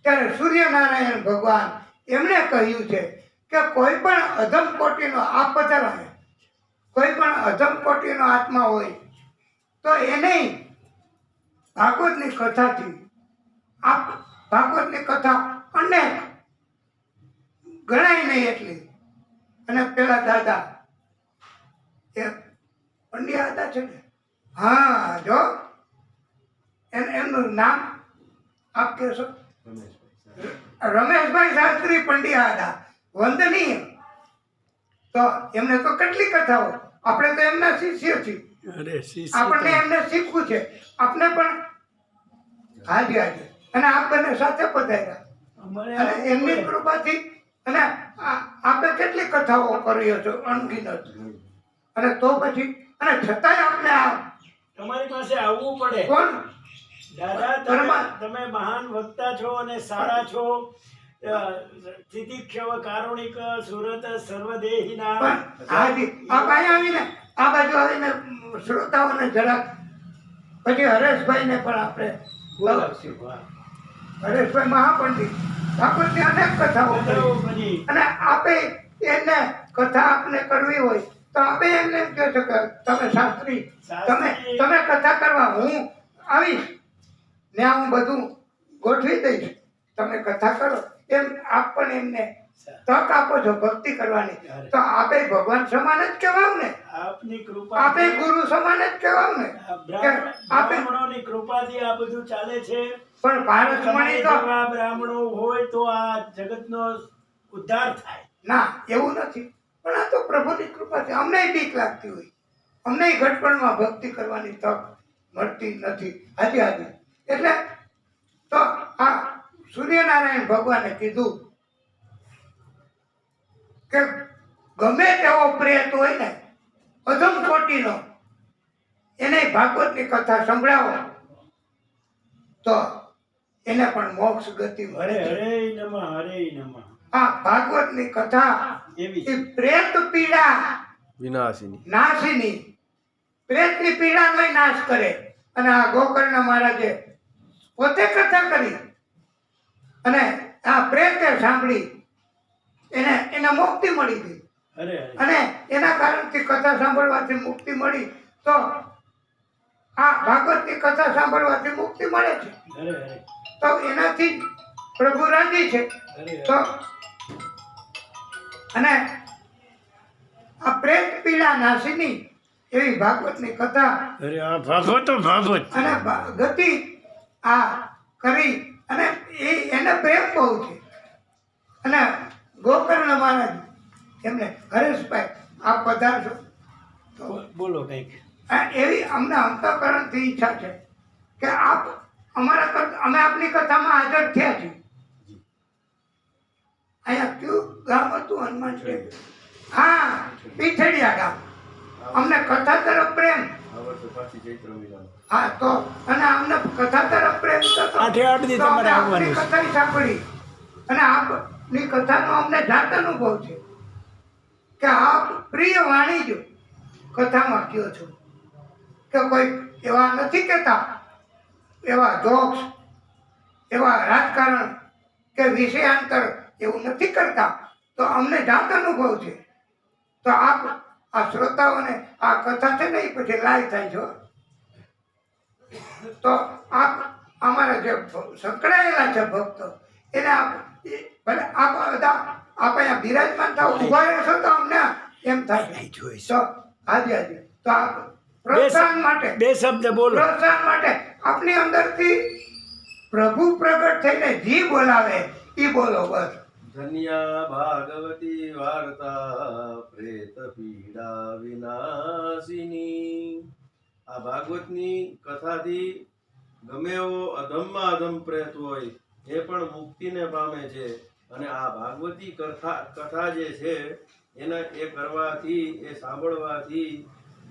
ત્યારે સૂર્યનારાયણ ભગવાન એમણે કહ્યું છે કે કોઈ પણ અધમ કોટીનો આપ પધારો, કોઈ પણ અધમ કોટીનો આત્મા હોય તો એને ભાગવતની કથાથી, આપ ભાગવતની કથા અનેક ગણાય નહીં એટલી. અને પેલા દાદા એ પંડ્યા હતા છે ને, હા, જો એમનું નામ આપ કહેશો? રમેશભાઈ શાસ્ત્રી પંડ્યા હતા, વંદનીય. તો એમને તો કેટલી કથાઓ, આપણે તો એમના શિષ્ય છીએ, આપણને એમને શીખવું છે. આપણે પણ હાજી હાજી. અને આપ બંને સાથે પધાર્યા, અને એમની કૃપાથી, અને આપણે કેટલી કથાઓ કર્યો છો અણગિનત. અને તો પછી, અને છતાંય આપણે તમારી પાસે આવવું પડે. કોણ દાદા, તમે મહાન વક્તા છો અને સારા છો. તિતિક્ષવ કારુણિક સુરત સર્વદેહીના. હાજી, આપ અહીંયા આવીને આ બાજુ આવીને શ્રોતાઓને જરાક, પછી હરેશભાઈને પણ આપણે બોલાવશું. હરેશભાઈ મહાપંડિત, ભાગવતની અનેક કથાઓ કરી, અને આપે એને કથા આપને કરવી હોય તો આપે એમને એમ કહો છો કે તમે શાસ્ત્રી, તમે કથા કરવા, હું આવીશ ને હું બધું ગોઠવી દઈશ, તમે કથા કરો. એમ આપ પણ એમને તક આપો છો ભક્તિ કરવાની. તો આપે ભગવાન સમાન જ કહેવાવ ને, આપની કૃપા, આપે ગુરુ સમાન જ કહેવાવ ને. બ્રાહ્મણોની કૃપાથી આ બધું ચાલે છે. પણ ભારતમણી તો બ્રાહ્મણો હોય તો આ જગતનો ઉદ્ધાર થાય. ના, એવું નથી. પણ આ તો પ્રભુની કૃપાથી. અમને બીક લાગતી હોય, અમને ઘટપણમાં ભક્તિ કરવાની તક મળતી નથી. હાજી હાજી. એટલે તો આ સૂર્યનારાયણ ભગવાને કીધું કે ગમે તેવો પ્રેત હોય ને, અધમ કોટીનો, એને ભાગવતની કથા સંભળાવો તો એને પણ મોક્ષ ગતિ મળે હરે છે. હરે નમઃ હરે નમઃ. આ ભાગવતની કથા એવી એ પ્રેત પીડા વિનાશિની નાશીની, પ્રેતની પીડાનો નાશ કરે. અને આ ગોકર્ણ મહારાજે પોતે કથા કરી અને આ પ્રેતે સાંભળી એને મુક્તિ મળી ગઈ. હરે હરે અને એના કારણથી કથા સાંભળવાથી મુક્તિ મળી. તો આ ભાગવતની કથા સાંભળવાથી મુક્તિ મળે છે. હરે હરે તો એનાથી જ પ્રભુ રાજી છે. હરે તો અને આ પ્રેત પીડા નાશીની એવી ભાગવતની કથા અરે આ ભાગવત ભાગવત. અને ગતિ આ કરી અને એને પ્રેમ બહુ છે. અને ગોકર્ણ મહારાજ એમને હરેશભાઈ આપ પધારશો તો બોલો કંઈક. આ એવી અમને અંતઃકરણથી ઈચ્છા છે કે આપ અમે આપની કથામાં હાજર થયા છીએ. અહીંયા કયું ગામ હતું હનુમાન સ્ટેડિયમ? હા, પીઠડિયા ગામ. અમને કથા તરફ પ્રેમ. હા તો અને અમને કથા તરફ પ્રેમ થતો. આઠે આઠ દી તો અમે તમારે આપની આવવાનું છે. કથા સાંભળી અને આપની કથાનો અમને જાત અનુભવ છે કે આપ પ્રિય વાણી જો કથામાં કયો છો કે કોઈ એવા નથી કહેતા, એવા જોક્સ, એવા રાજકારણ કે વિષયાંતર એવું નથી કરતા. તો અમને જાત અનુભવ છે. તો આપ આ શ્રોતાઓને આ કથા છે ને એ પછી લાઈવ થાય છે. તો આપ અમારા જે સંકળાયેલા છે ભક્તો એને આપ ભલે આપ બધા આપ અહીંયા બિરાજમાન થાવ, ઉભા રહેશો તો અમને એમ થાય. તો હાજી હાજી. તો આપ પ્રોત્સાહન માટે બે શબ્દ બોલો. પ્રોત્સાહન માટે આપની અંદરથી પ્રભુ પ્રગટ થઈને જી બોલાવે ઈ બોલો બસ. ધન્યા ભાગવતી વાર્તા પ્રેત પીડા વિનાશિની. આ ભાગવતની કથાથી ગમે એવો અધમમાં અધમ પ્રેત હોય એ પણ મુક્તિને પામે છે. અને આ ભાગવતી કથા જે છે એને એ કરવાથી, એ સાંભળવાથી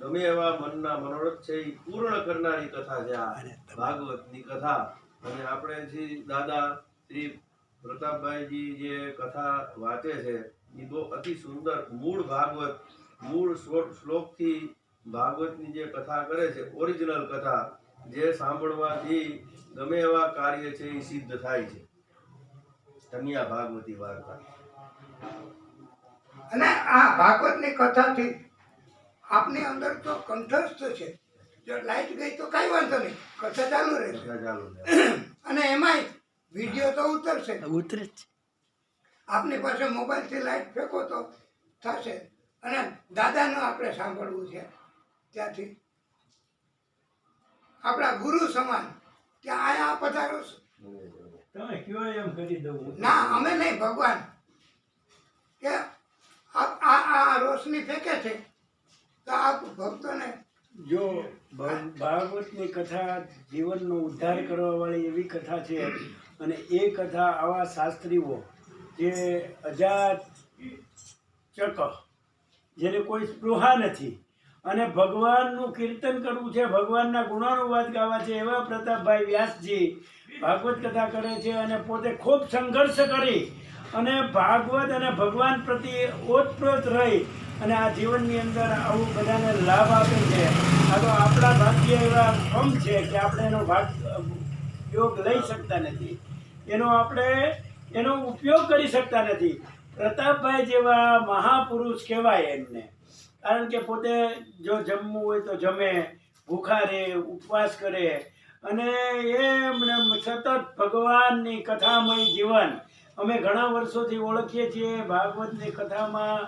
ગમે એવા મનના મનોરથ છે એ પૂર્ણ કરનારી કથા છે આ ભાગવતની કથા. અને આપણે શ્રી દાદા શ્રી પ્રતાપભાઈજી જે કથા વાંચે છે એ બહુ અતિ સુંદર મૂળ ભાગવત, મૂળ શ્લોકથી ભાગવતની જે કથા કરે છે, ઓરિજિનલ કથા જે સાંભળવાથી ગમે એવા કાર્ય છે એ સિદ્ધ થાય છે. ધન્યા ભાગવતી વાર્તા. અને આ ભાગવતની કથાથી આપની અંદર તો કંઠસ્થ છે. જો લાઈટ ગઈ તો કાંઈ વાંધો નહીં, કથા ચાલુ રહેશે. કથા ચાલુ છે. અને એમાંય વિડીયો તો ઉતરશે. ઉતરે જ. આપની પાસે મોબાઈલથી લાઈટ ફેંકો તો થશે. અને દાદાનું આપણે સાંભળવું છે ત્યાંથી આપણા ગુરુ સમાન ત્યાં આયા પધારો છો. તમે કયો એમ કરી દઉં. ના અમે નહીં, ભગવાન કે આ રોશની ફેંકે છે તો આપ ભક્તોને જો ભાગવતની કથા જીવનનો ઉદ્ધાર કરવા વાળી એવી કથા છે. અને એ કથા આવા શાસ્ત્રીઓ જે અજાત ચક, જેને કોઈ સ્પૃહા નથી અને ભગવાનનું કીર્તન કરવું છે, ભગવાનના ગુણાનુવાદ ગાવા છે, એવા પ્રતાપભાઈ વ્યાસજી ભાગવત કથા કરે છે. અને પોતે ખૂબ સંઘર્ષ કરી અને ભાગવત અને ભગવાન પ્રત્યે ઓતપ્રોત રહી અને આ જીવનની અંદર આવું બધાને લાભ આપે છે. આ તો આપણા ભાગ્ય એવા કમ છે કે આપણે એનો યોગ લઈ શકતા નથી, એનો ઉપયોગ કરી શકતા નથી. પ્રતાપભાઈ જેવા મહાપુરુષ કહેવાય એમને, કારણ કે પોતે જો જમવું હોય તો જમે, ભૂખા રહે, ઉપવાસ કરે અને એમને સતત ભગવાનની કથામય જીવન અમે ઘણા વર્ષોથી ઓળખીએ છીએ. ભાગવતની કથામાં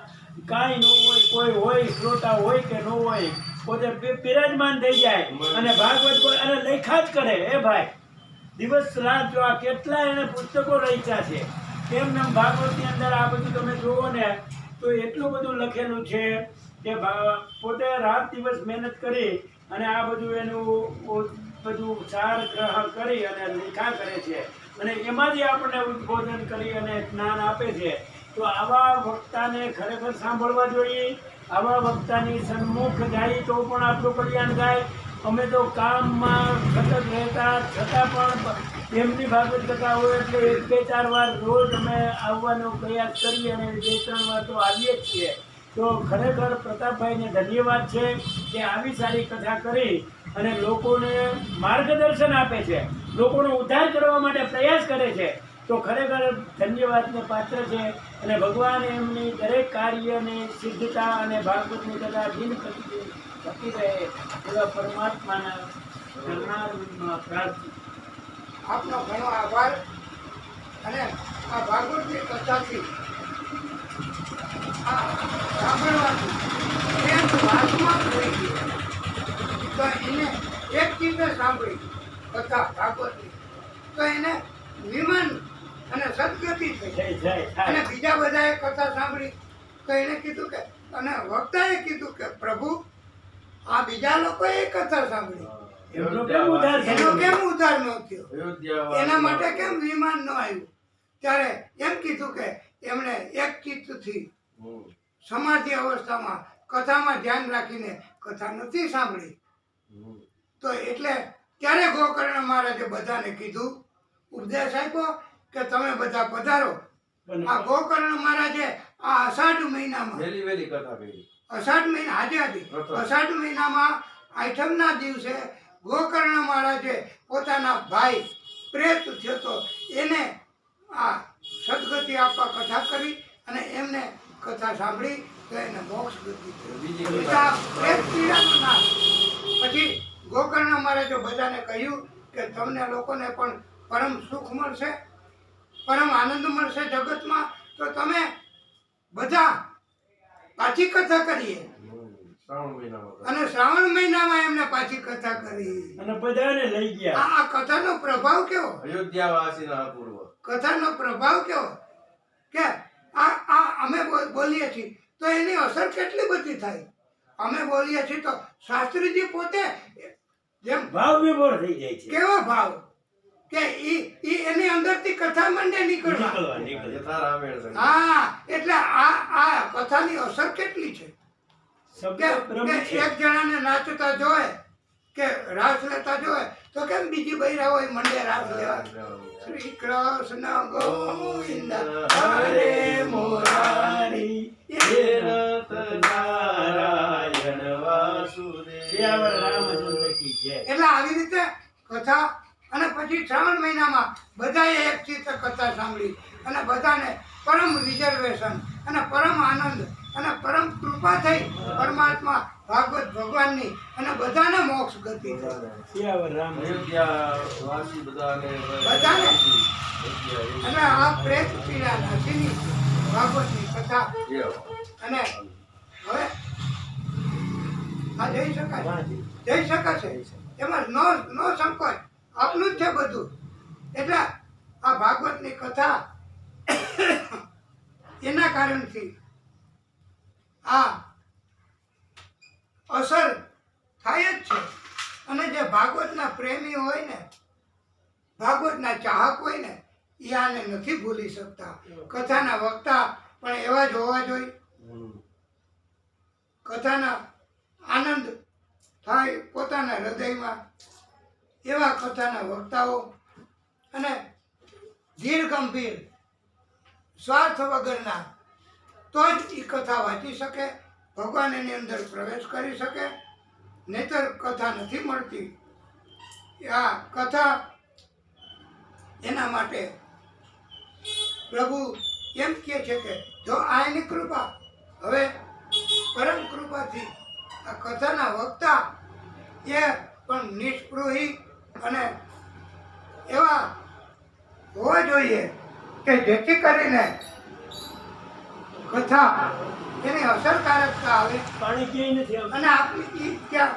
કાંઈ ન હોય, કોઈ હોય શ્રોતા હોય કે ન હોય, પોતે બિરાજમાન થઈ જાય અને ભાગવત અને લેખા જ કરે. એ ભાઈ દિવસ રાત જો આ કેટલા એને પુસ્તકો લખ્યા છે. એમને ભાગવતની અંદર આ બધું તમે જુઓ ને તો એટલું બધું લખેલું છે કે પોતે રાત દિવસ મહેનત કરી અને આ બધું એનું બધું સાર ગ્રહણ કરી અને લેખા કરે છે અને એમાંથી આપણને ઉદ્બોધન કરી અને જ્ઞાન આપે છે. તો આવા વક્તાને ખરેખર સાંભળવા જોઈએ. આવા વક્તાની સન્મુખ જાય તો પણ આપણું કલ્યાણ થાય અમે તો કામમાં સતત રહેતા છતાં પણ એમની ભાગવત કથા હોય એટલે 1-2-4 વાર રોજ અમે આવવાનો પ્રયાસ કરીએ અને 2-3 વાર તો આવીએ જ છીએ. તો ખરેખર પ્રતાપભાઈને ધન્યવાદ છે કે આવી સારી કથા કરી અને લોકોને માર્ગદર્શન આપે છે, લોકોનો ઉદ્ધાર કરવા માટે પ્રયાસ કરે છે. તો ખરેખર ધન્યવાદને પાત્ર છે અને ભગવાન એમની દરેક કાર્યને સિદ્ધતા અને ભાગવતની કથા દિન પ્રતિદિન થતી રહે એવા પરમાત્માના ચરણારવિંદમાં પ્રાર્થી. આપનો ઘણો આભાર. અને આ ભાગવતની કથાથી આ સાંભળવાથી એક વાતમાં થઈ ગઈ તો એને એક ચીજે સાંભળી કથા ભાગવતની તો એને વિમાન અને સદગતિ થઈ. જય જય અને બીજા બધાએ કથા સાંભળી તો એને કીધું કે અને વક્તાએ કીધું કે પ્રભુ આ બીજા લોકોએ કથા સાંભળી એમનો કેમ ઉદ્ધાર એનો થયો? કેમ ઉદ્ધાર ન થયો, અયોધ્યાવાસી એના માટે કેમ વિમાન ન આવ્યું? ત્યારે એમ કીધું કે એમણે એક ચિત્તથી હમ. સમાધિ અવસ્થામાં કથામાં ધ્યાન રાખીને કથા નથી સાંભળી. હમ. તો એટલે ત્યારે ગોકર્ણ મહારાજે બધાને કીધું, ઉપદેશ આપ્યો કે તમે બધા પધારો. આ ગોકર્ણ મહારાજે આ અષાઢ મહિનામાં વહેલી કથા કરી. અષાઢ મહિના હાજી અષાઢ મહિનામાં આઠમના દિવસે ગોકર્ણ મહારાજે પોતાના ભાઈ પ્રેત થયો તો એને આ સદગતિ આપવા કથા કરી અને એમને કથા સાંભળી તો એને મોક્ષ ગતિ બીજી થઈ. કથા. આ પ્રેત પીડાનો નાશ. પછી ગોકર્ણ મહારાજે બધાને કહ્યું કે તમને લોકોને પણ પરમ સુખ મળશે, પરમ આનંદ મળશે જગતમાં, તો તમે બધા પાછી કથા કરીએ. શ્રાવણ મહિનામાં કથા. અને શ્રાવણ મહિનામાં એમને પાછી કથા કરી. અને બધાને લઈ ગયા. આ કથાનો પ્રભાવ કેવો, અયોધ્યાવાસીના અપૂર્વ. કથાનો પ્રભાવ કેવો કે આ અમે બોલીએ છીએ તો એની અસર કેટલી બધી થાય. અમે બોલીએ છીએ તો શાસ્ત્રીજી પોતે જેમ ભાવ વિભોર થઈ જાય છે. કેવો ભાવ કે ઈ એની અંદરથી કથા મંડે નીકળવા. નીકળે. યથા રામેણ સંગીત. હા, એટલે આ કથાની અસર કેટલી છે શબ્દ કે બ્રહ્મ કે છે. એક જણાને નાચતા જોવે કે રાસ લેતા જોવે તો કેમ બીજી બૈરા હોય મંડે રાસ લેવા. શ્રી કૃષ્ણ ગોવિંદ હરે મુરારી. હે નત નારાયણ વાસુદેવ. શ્યાવર રામચંદ્ર કી જય. એટલે આવી રીતે કથા. અને પછી શ્રાવણ મહિનામાં બધાએ એક ચિત્ત કથા સાંભળી અને બધાને પરમ રિઝર્વેશન અને પરમ આનંદ અને પરમ કૃપા થઈ પરમાત્મા ભાગવત ભગવાનની અને બધાને મોક્ષ ગતિ થઈ. શ્યાવર રામ. અયોધ્યાવાસી બધાને બધાને. અને આ પ્રેત પીડા નાશીની ભાગવતની કથા. અને હવે આ જઈ શકાય, જઈ શકાશે એમાં નો સંકોચ. આપનું જ છે બધું. એટલે આ ભાગવતની કથા એના કારણથી આ અસર થાય જ છે. અને જે ભાગવતના પ્રેમી હોય ને, ભાગવતના ચાહક હોય ને, એ આને નથી ભૂલી શકતા. કથાના વક્તા પણ એવા જ હોવા જોઈએ. કથાના આનંદ થાય પોતાના હૃદયમાં એવા કથાના વક્તાઓ અને ધીર ગંભીર સ્વાર્થ વગરના તો જ એ કથા વાંચી શકે, ભગવાન એની અંદર પ્રવેશ કરી શકે. નહીતર કથા નથી મળતી. આ કથા એના માટે પ્રભુ એમ કહે છે કે જો આ એની કૃપા, હવે પરમ કૃપાથી આ કથાના વક્તા એ પણ નિષ્પૃહી અને એવા હોવા જોઈએ કે જેથી કરીને કથા એની અસરકારકતા આવે પાણી ક્યાંય નથી આવતું. અને આપણી ત્યાં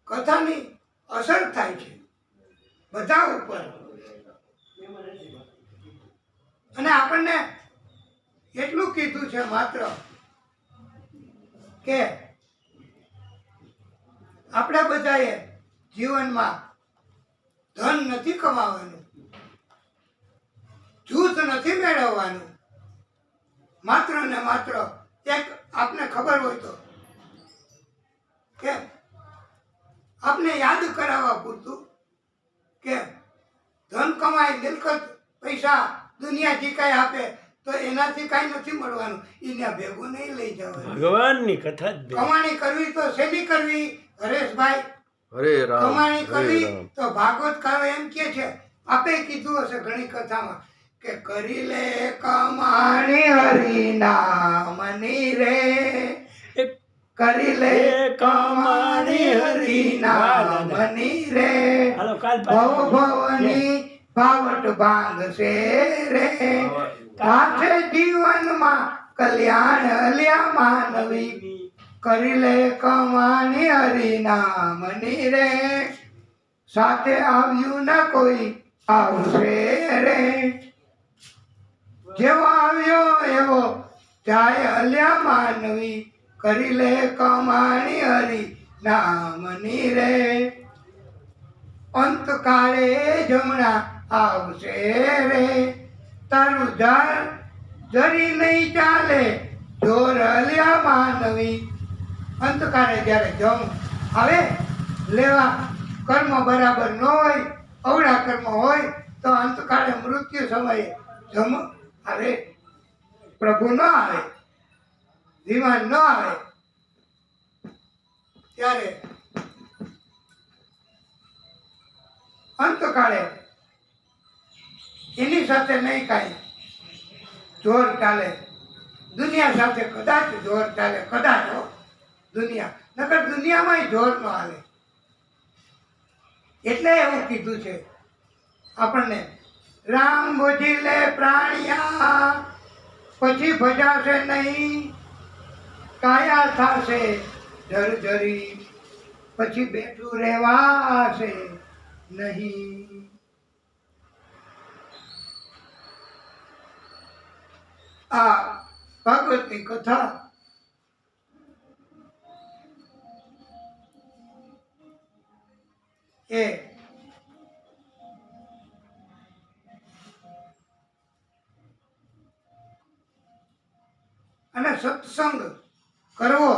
કથાની અસર થાય છે બધા ઉપર. અને આપણને એટલું કીધું છે માત્ર કે આપણે બધાએ જીવનમાં ધન નથી કમાવાનું, જૂથ નથી મેળવવાનું, માત્ર ને માત્ર એક આપને ખબર હોય તો કે આપને યાદ કરાવવા પૂરતું કે ધન કમાય મિલકત પૈસા દુનિયા જે કાંઈ આપે તો એનાથી કાંઈ નથી મળવાનું. એને ભેગું નહીં લઈ જવાનું. ભગવાનની કથા જ બે. કમાણી કરવી તો શેની કરવી હરેશભાઈ? હરે રામ કમાણી હરે કરવી રામ. તો ભાગવતકારો એમ કે છે, આપે કીધું હશે ઘણી કથામાં કે કરી લે કમાણી હરી નામની રે, કરી લે કમાણી હરી નામની રે, હાલો કાલ ભવ ભવની ભાવટ ભાંગશે રે, કાઠે જીવનમાં કલ્યાણ અલ્યા માનવી, કરી લે કમાણી હરી નામની રે, સાથે આવ્યું ન કોઈ આવશે રે, જેવો આવ્યો એવો જાય અલ્યા માનવી, કરી લે કમાણી હરી નામની રે, અંતકાળે જમણા આવશે રે, તારું જરી નહીં ચાલે જોર અલ્યા માનવી, અંતકાળે જ્યારે જમ આવે લેવા કર્મ બરાબર ન હોય, અવળા કર્મ હોય તો અંતકાળે મૃત્યુ સમયે જમ આવે, પ્રભુ ન આવે, વિમાન ન આવે, ત્યારે અંતકાળે એની સાથે નહીં કાંઈ જોર ચાલે, દુનિયા સાથે કદાચ જોર ચાલે, કદાચ હો, દુનિયા નકર દુનિયામાં જોર ન હાલે. એટલે એવું કીધું છે આપણને, રામ ભોજી લે પ્રાણિયા પછી ભજાશે નહીં, કાયા થાશે જર્જરી પછી બેઠું રહેવાશે નહીં. આ ભાગવતની કથા એ અને સત્સંગ કરવો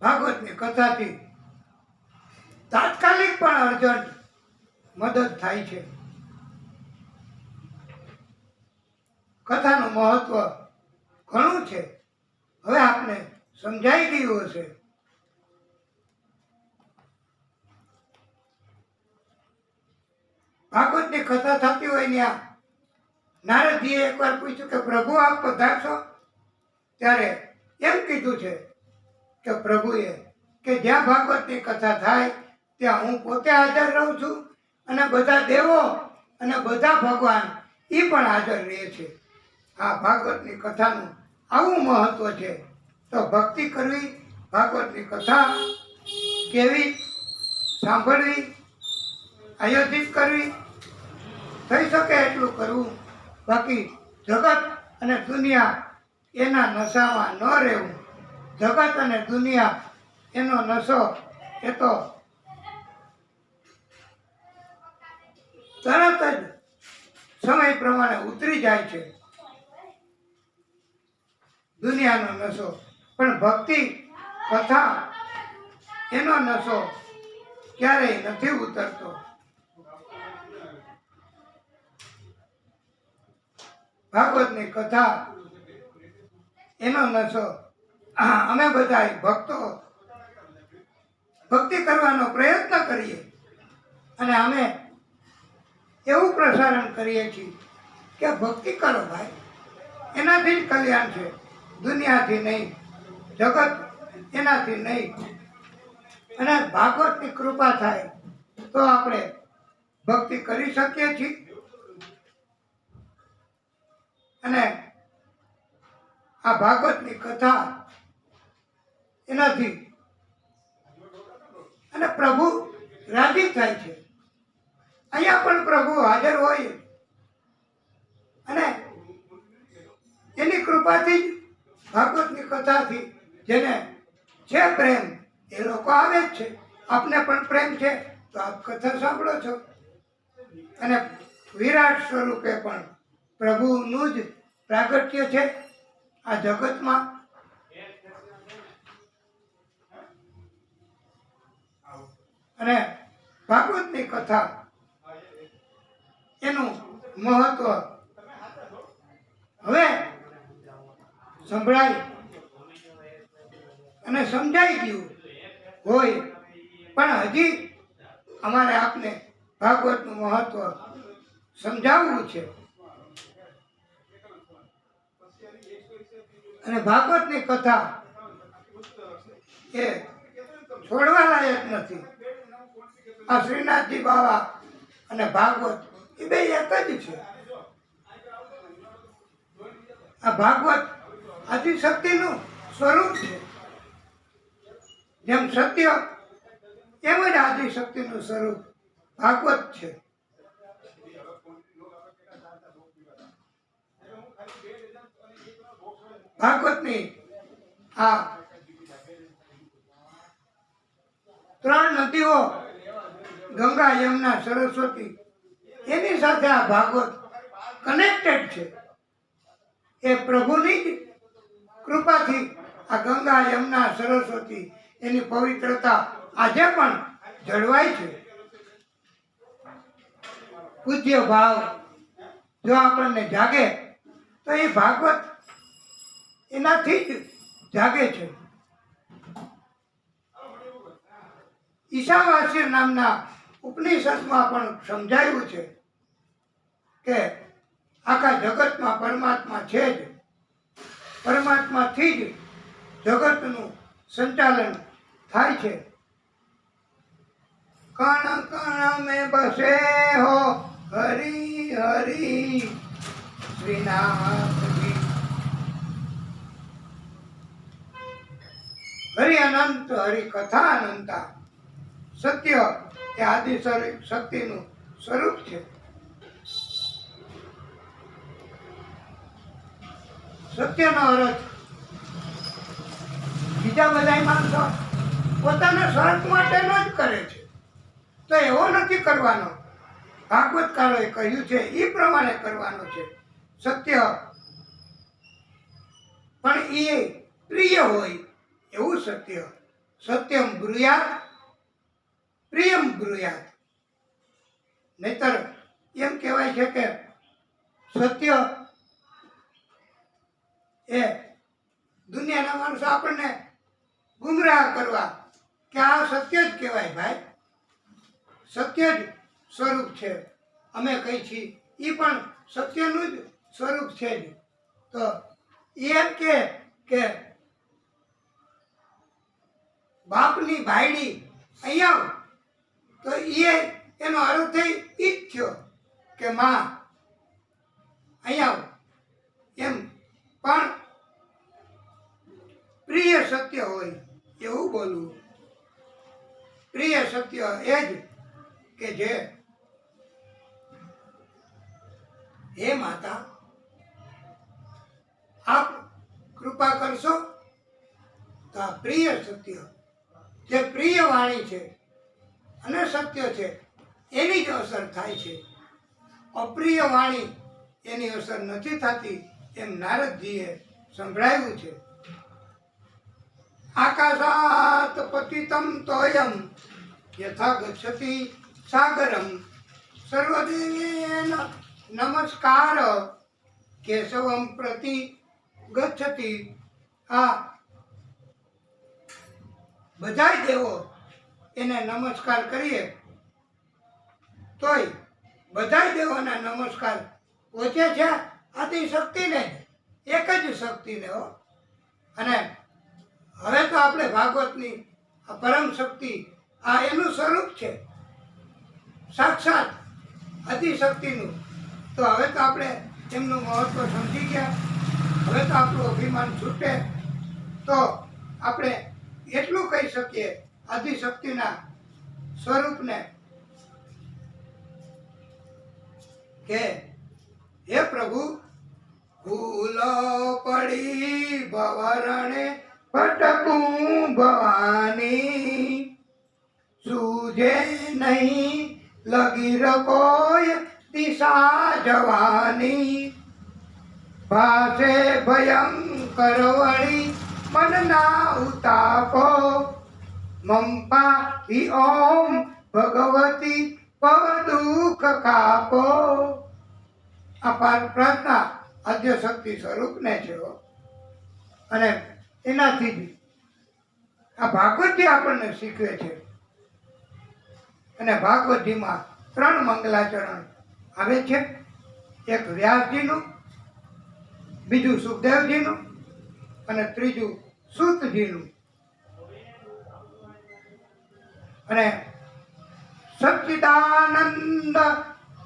ભાગવતની કથાથી તાત્કાલિક પણ અર્જન્ટ મદદ થાય છે. કથાનું મહત્વ ઘણું છે, હવે આપને સમજાઈ ગયું હશે. ભાગવતની કથા થતી હોય ત્યાં નારદજીએ એકવાર પૂછ્યું કે પ્રભુ આપ પધારશો? ત્યારે એમ કીધું છે કે પ્રભુએ કે જ્યાં ભાગવતની કથા થાય ત્યાં હું પોતે હાજર રહું છું, અને બધા દેવો અને બધા ભગવાન એ પણ હાજર રહે છે. આ ભાગવતની કથાનું આવું મહત્વ છે. તો ભક્તિ કરવી, ભાગવતની કથા કેવી સાંભળવી, આયોજિત કરવી, થઈ શકે એટલું કરવું. બાકી જગત અને દુનિયા એના નશામાં ન રહેવું. જગત અને દુનિયા એનો નશો એ તો તરત જ સમય પ્રમાણે ઉતરી જાય છે, દુનિયાનો નશો. પણ ભક્તિ કથા એનો નશો ક્યારેય નથી ઉતરતો. ભાગવતની કથા એનો નશો અમે બધા ભક્તો ભક્તિ કરવાનો પ્રયત્ન કરીએ, અને અમે એવું પ્રસારણ કરીએ છીએ કે ભક્તિ કરો ભાઈ, એનાથી જ કલ્યાણ છે, દુનિયાથી નહીં, જગત એનાથી નહીં. અને ભાગવતની કૃપા થાય તો આપણે ભક્તિ કરી શકીએ છીએ. અને આ ભાગવતની કથા એનાથી અને પ્રભુ રાજી થાય છે. અહીંયા પણ પ્રભુ હાજર હોય, અને એની કૃપાથી જ ભાગવતની કથાથી જેને છે પ્રેમ એ લોકો આવે જ છે. આપને પણ પ્રેમ છે તો આપ કથા સાંભળો છો, અને વિરાટ સ્વરૂપે પણ પ્રભુનું જ પ્રાગટ્ય છે આ જગતમાં. અને ભાગવતની કથા એનું મહત્વ હવે સંભળાય અને સમજાઈ ગયું હોય, પણ હજી અમારે આપને ભાગવતનું મહત્વ સમજાવવું છે. અને ભાગવતની કથા એ છોડવા લાયક નથી. આ શ્રીનાથજી બાવા અને ભાગવત એ બે એક જ છે. આ ભાગવત આદિશક્તિનું સ્વરૂપ છે. જેમ સત્ય એમ જ આદિશક્તિનું સ્વરૂપ ભાગવત છે. ભાગવતની આ 3 નદીઓ ગંગા, યમુના, સરસ્વતી એની સાથે આ ભાગવત કનેક્ટેડ છે. એ પ્રભુની જ કૃપાથી આ ગંગા, યમુના, સરસ્વતી એની પવિત્રતા આજે પણ જળવાય છે. પૂજ્ય ભાવ જો આપણને જાગે તો એ ભાગવત એનાથી જ જાગે છે. ઈશાવાસ્ય નામના ઉપનિષદમાં પણ સમજાયું છે કે આખા જગતમાં પરમાત્મા છે જ. પરમાત્માથી જ જગતનું સંચાલન થાય છે. કણ કણ મેં બસે હો હરી હરી શ્રીનાથજી. હરિ અનંત હરિ કથા અનંતા. સત્ય એ આદિ શક્તિનું સ્વરૂપ છે. સત્યનો અર્થ બીજા બધા માણસો પોતાના સ્વાર્થ માટેનો જ કરે છે, તો એવો નથી કરવાનો. ભાગવતકારોએ કહ્યું છે એ પ્રમાણે કરવાનો છે. સત્ય પણ એ પ્રિય હોય એવું સત્ય. સત્યમ બ્રુયાત પ્રિયમ બ્રુયાત. નહીતર એમ કહેવાય છે કે સત્ય એ દુનિયાના માણસો આપણને ગુમરાહ કરવા કે આ સત્ય જ કહેવાય ભાઈ, સત્ય જ સ્વરૂપ છે. અમે કહી છીએ એ પણ સત્યનું જ સ્વરૂપ છે જ. તો એમ કે બાપની ભાઈડી અહીંયા તો એનો અર્થ એ જ થયો કે માં અહીંયા એમ. પણ પ્રિય સત્ય હોય એવું બોલવું. પ્રિય સત્ય એ જ કે જે હે માતા આપ કૃપા કરશો તો આ પ્રિય સત્ય જે પ્રિય વાણી છે અને સત્ય છે એની જ અસર થાય છે. અપ્રિય વાણી એની અસર નથી થતી એમ નારદજીએ સંભળાવ્યું છે. આકાશાત પતિતમ તોયમ યથા ગચ્છતિ સાગરમ સર્વદેવેન નમસ્કાર કેશવમ પ્રતિ ગચ્છતિ. આ બધાય દેવો એને નમસ્કાર કરીએ તોય બધાય દેવોના નમસ્કાર પહોંચે છે આદિ શક્તિને, એક જ શક્તિને હો. અને હવે તો આપણે ભાગવતની આ પરમ શક્તિ આ એનું સ્વરૂપ છે સાક્ષાત આદિશક્તિનું. તો હવે તો આપણે એમનું મહત્વ સમજી ગયા. હવે તો આપણું અભિમાન છૂટે. તો આપણે એટલું કહી શકીએ આદિશક્તિના સ્વરૂપને કે હે પ્રભુ ભૂલ પડી ભવરણે ભટકું ભવાની, સૂજે નહીં લગીર કોઈ દિશા જવાની. ભાસે ભયંકર વળી મનના ઉતાપો મમપા હિ ઓમ ભગવતી ભવ દુઃખ કાપો. આ પ્રાર્થના આદ્ય શક્તિ સ્વરૂપને છે હો. અને એનાથી જ આ ભાગવતજી આપણને શીખવે છે. અને ભાગવતજીમાં 3 મંગલાચરણ આવે છે. એક વ્યાસજીનું, બીજું સુખદેવજીનું અને ત્રીજું સૂતજીનું. અને સચ્ચિદાનંદ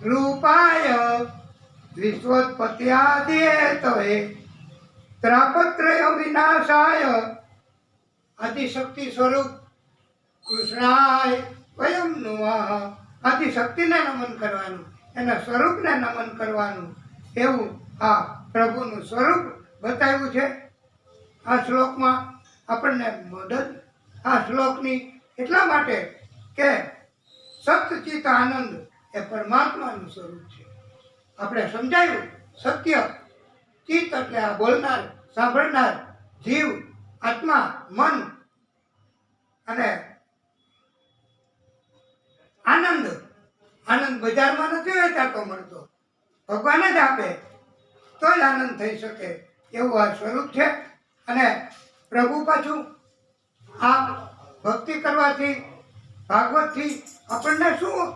રૂપાય વિશ્વોત્પત્યાદિહેતવે ત્રાપત્રય વિનાશાય આદિશક્તિ સ્વરૂપ કૃષ્ણાય વયમ નુમઃ. આદિશક્તિને નમન કરવાનું, એના સ્વરૂપને નમન કરવાનું, એવું આ પ્રભુનું સ્વરૂપ બતાવ્યું છે આ શ્લોકમાં. આપણને મદદ આ શ્લોકની એટલા માટે કે સચ્ચિત આનંદ એ પરમાત્માનું સ્વરૂપ છે. આપણે સમજાયું સત્ય ચિત્ત એટલે આ બોલનાર, સાંભળનાર, જીવ, આત્મા, મન અને આનંદ. આનંદ બજારમાં નથી વેચાતો મળતો, ભગવાન જ આપે તો જ આનંદ થઈ શકે એવું આ સ્વરૂપ છે. અને પ્રભુ પાછું આ ભક્તિ કરવાથી, ભાગવતથી આપણને શું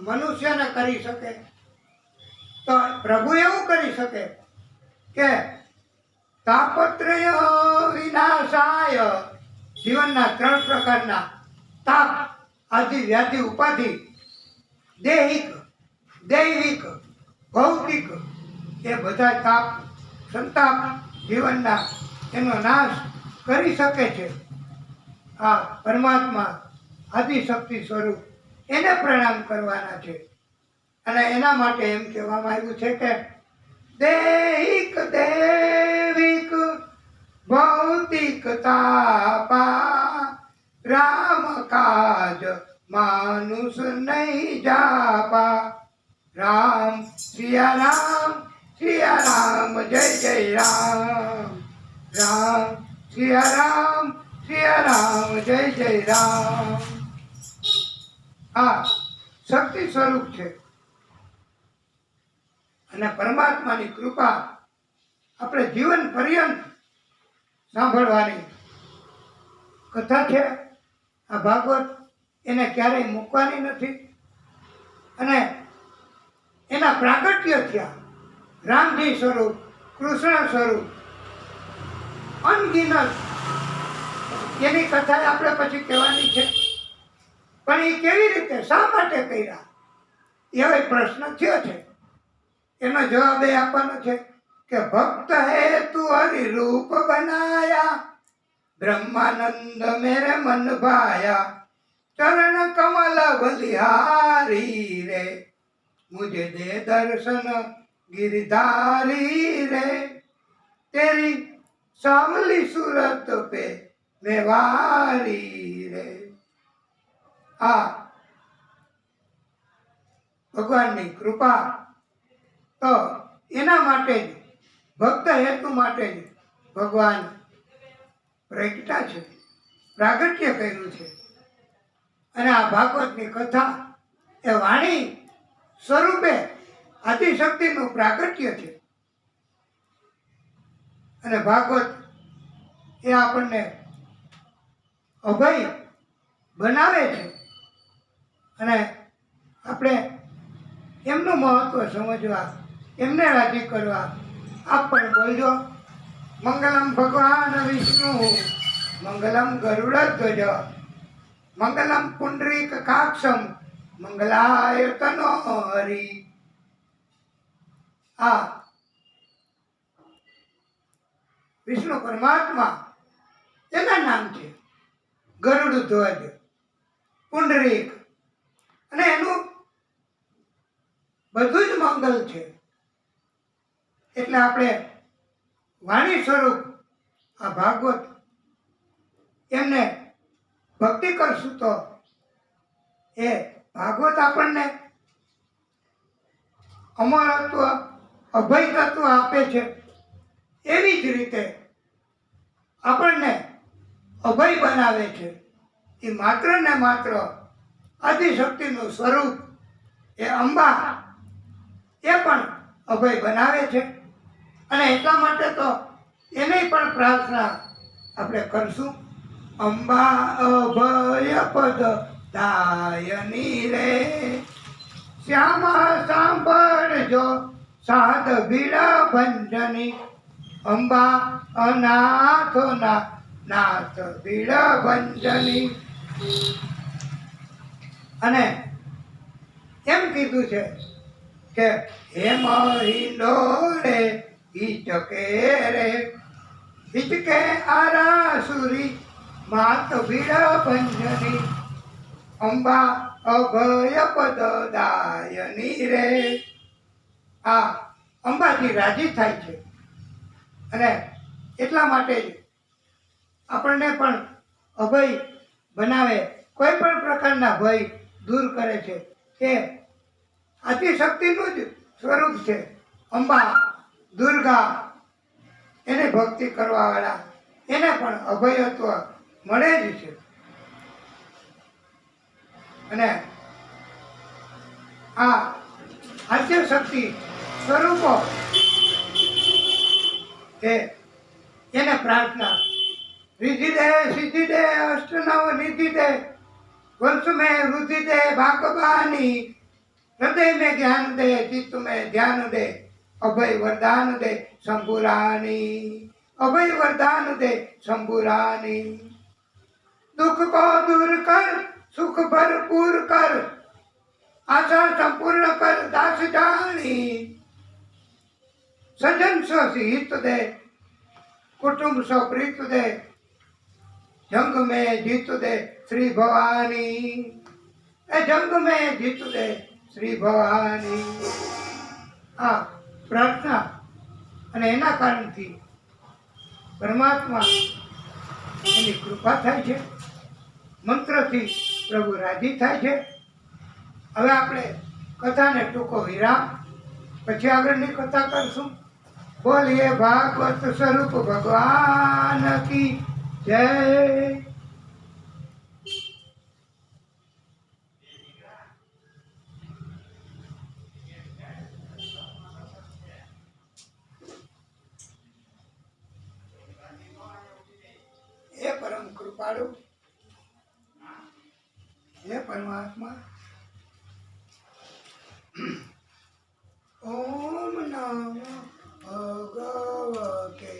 મનુષ્યને કરી શકે? તો પ્રભુ એવું કરી શકે કે તાપત્રય વિનાશાય, જીવનના 3 પ્રકારના તાપ, આદિ, વ્યાધિ, ઉપાધિ, દૈહિક, દૈવિક, ભૌતિક, એ બધા તાપ, સંતાપ જીવનના એનો નાશ કરી શકે છે આ પરમાત્મા આદિશક્તિ સ્વરૂપ. એને પ્રણામ કરવાના છે. અને એના માટે એમ કહેવામાં આવ્યું છે કે દૈહિક, દૈવિક, ભૌતિક તાપા રામ કાજ માનુષ નહીં જાપા. રામ સિયા રામ, સિયા રામ, જય જય રામ. રામ સિયા રામ, સિયા રામ, જય જય રામ. આ શક્તિ સ્વરૂપ છે. અને પરમાત્માની કૃપા આપણે જીવન પર્યંત સાંભળવાની કથા છે આ ભાગવત. એને ક્યારેય મૂકવાની નથી. અને એના પ્રાગટ્ય થયા રામજી સ્વરૂપ, કૃષ્ણ સ્વરૂપ, અનગિનત. એની કથા આપણે પછી કહેવાની છે. પણ એ કેવી રીતે, શા માટે કર્યા, એવો પ્રશ્ન થયો છે. એનો જવાબ એ આપવાનો છે કે ભક્ત હેતુ હરિરૂપ બનાયા, બ્રહ્માનંદ મેરે મન ભાયા, ચરણ કમલ બલિહારી રે, મુझे दे दर्शन गिरधारी रे, तेरी सांवली सूरत पे मैं वारी रे. આ ભગવાનની કૃપા તો એના માટે જ, ભક્ત હેતુ માટે જ ભગવાન પ્રગટા છે, પ્રાગટ્ય કર્યું છે. અને આ ભાગવતની કથા એ વાણી સ્વરૂપે આદિશક્તિનું પ્રાગટ્ય છે. અને ભાગવત એ આપણને અભય બનાવે છે. અને આપણે એમનું મહત્વ સમજવા, એમને રાજી કરવા આપ પણ બોલજો. મંગલમ ભગવાન વિષ્ણુ, મંગલમ ગરુડધ્વજ, મંગલમ પુંડરીક કાક્ષમ, મંગલાય તનો હરિ. આ વિષ્ણુ પરમાત્મા એના નામ છે. ગરુડ ધ્વજ, પુંડરીક, અને એનું બધું જ મંગલ છે. એટલે આપણે વાણી સ્વરૂપ આ ભાગવત એમને ભક્તિ કરશું તો એ ભાગવત આપણને અમરત્વ, અભય તત્વ આપે છે એવી જ રીતે આપણને અભય બનાવે છે. એ માત્ર ને માત્ર આદિશક્તિનું સ્વરૂપ એ અંબા એ પણ અભય બનાવે છે. અને એટલા માટે તો એની પણ પ્રાર્થના આપણે કરશું. અંબા અભય પદ દાયની રે, શ્યામા સાંભળજો સાધ બીડા ભંજની, અંબા અનાથોના નાથ બીડા ભંજની. અને એમ કીધું છે કે હેમ હિંડોળે હિચકે રે, હિચકે આરાસુરી માત બીડા ભંજની, અંબા અભય પદ દાયની રે. આ અંબાજી રાજી થાય છે અને એટલા માટે જ આપણને પણ અભય બનાવે, કોઈ પણ પ્રકારના ભય દૂર કરે છે. કે આદિશક્તિનું જ સ્વરૂપ છે અંબા, દુર્ગા. એને ભક્તિ કરવાવાળા એને પણ અભયત્વ મળે જ છે. અને આ આદ્યશક્તિ સ્વરૂપો કે એને પ્રાર્થના रिद्धि दे सिद्धि दे अष्टनव निधि दे, वंश में वृद्धि दे भागवानी, हृदय में ज्ञान दे चित्त में ध्यान दे, अभय वरदान दे शंभुरानी, अभय वरदान दे शंभुरानी. दुख को दूर कर सुख भरपूर कर, आशा संपूर्ण कर दास जानी, सजन सो हित दे कुटुंब सो प्रीत दे, जंग में जीत दे श्री भवानी, ए जंग में जीत दे श्री भवानी. આ પ્રાર્થના અને એના કારણથી પરમાત્મા એની કૃપા થાય છે, મંત્રથી પ્રભુ રાજી થાય છે. હવે આપણે કથાને ટૂંકો વિરામ, પછી આગળની કથા કરશું. બોલીએ ભાગવત સ્વરૂપ ભગવાન કી જય. હે પરમ કૃપાળુ, હે પરમાત્મા, ઓમ નમઃ ભગવતે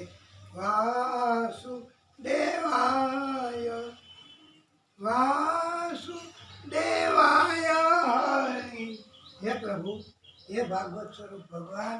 વાસુદેવાય, વાસુદેવાય. હે પ્રભુ, હે ભાગવત સ્વરૂપ ભગવાન,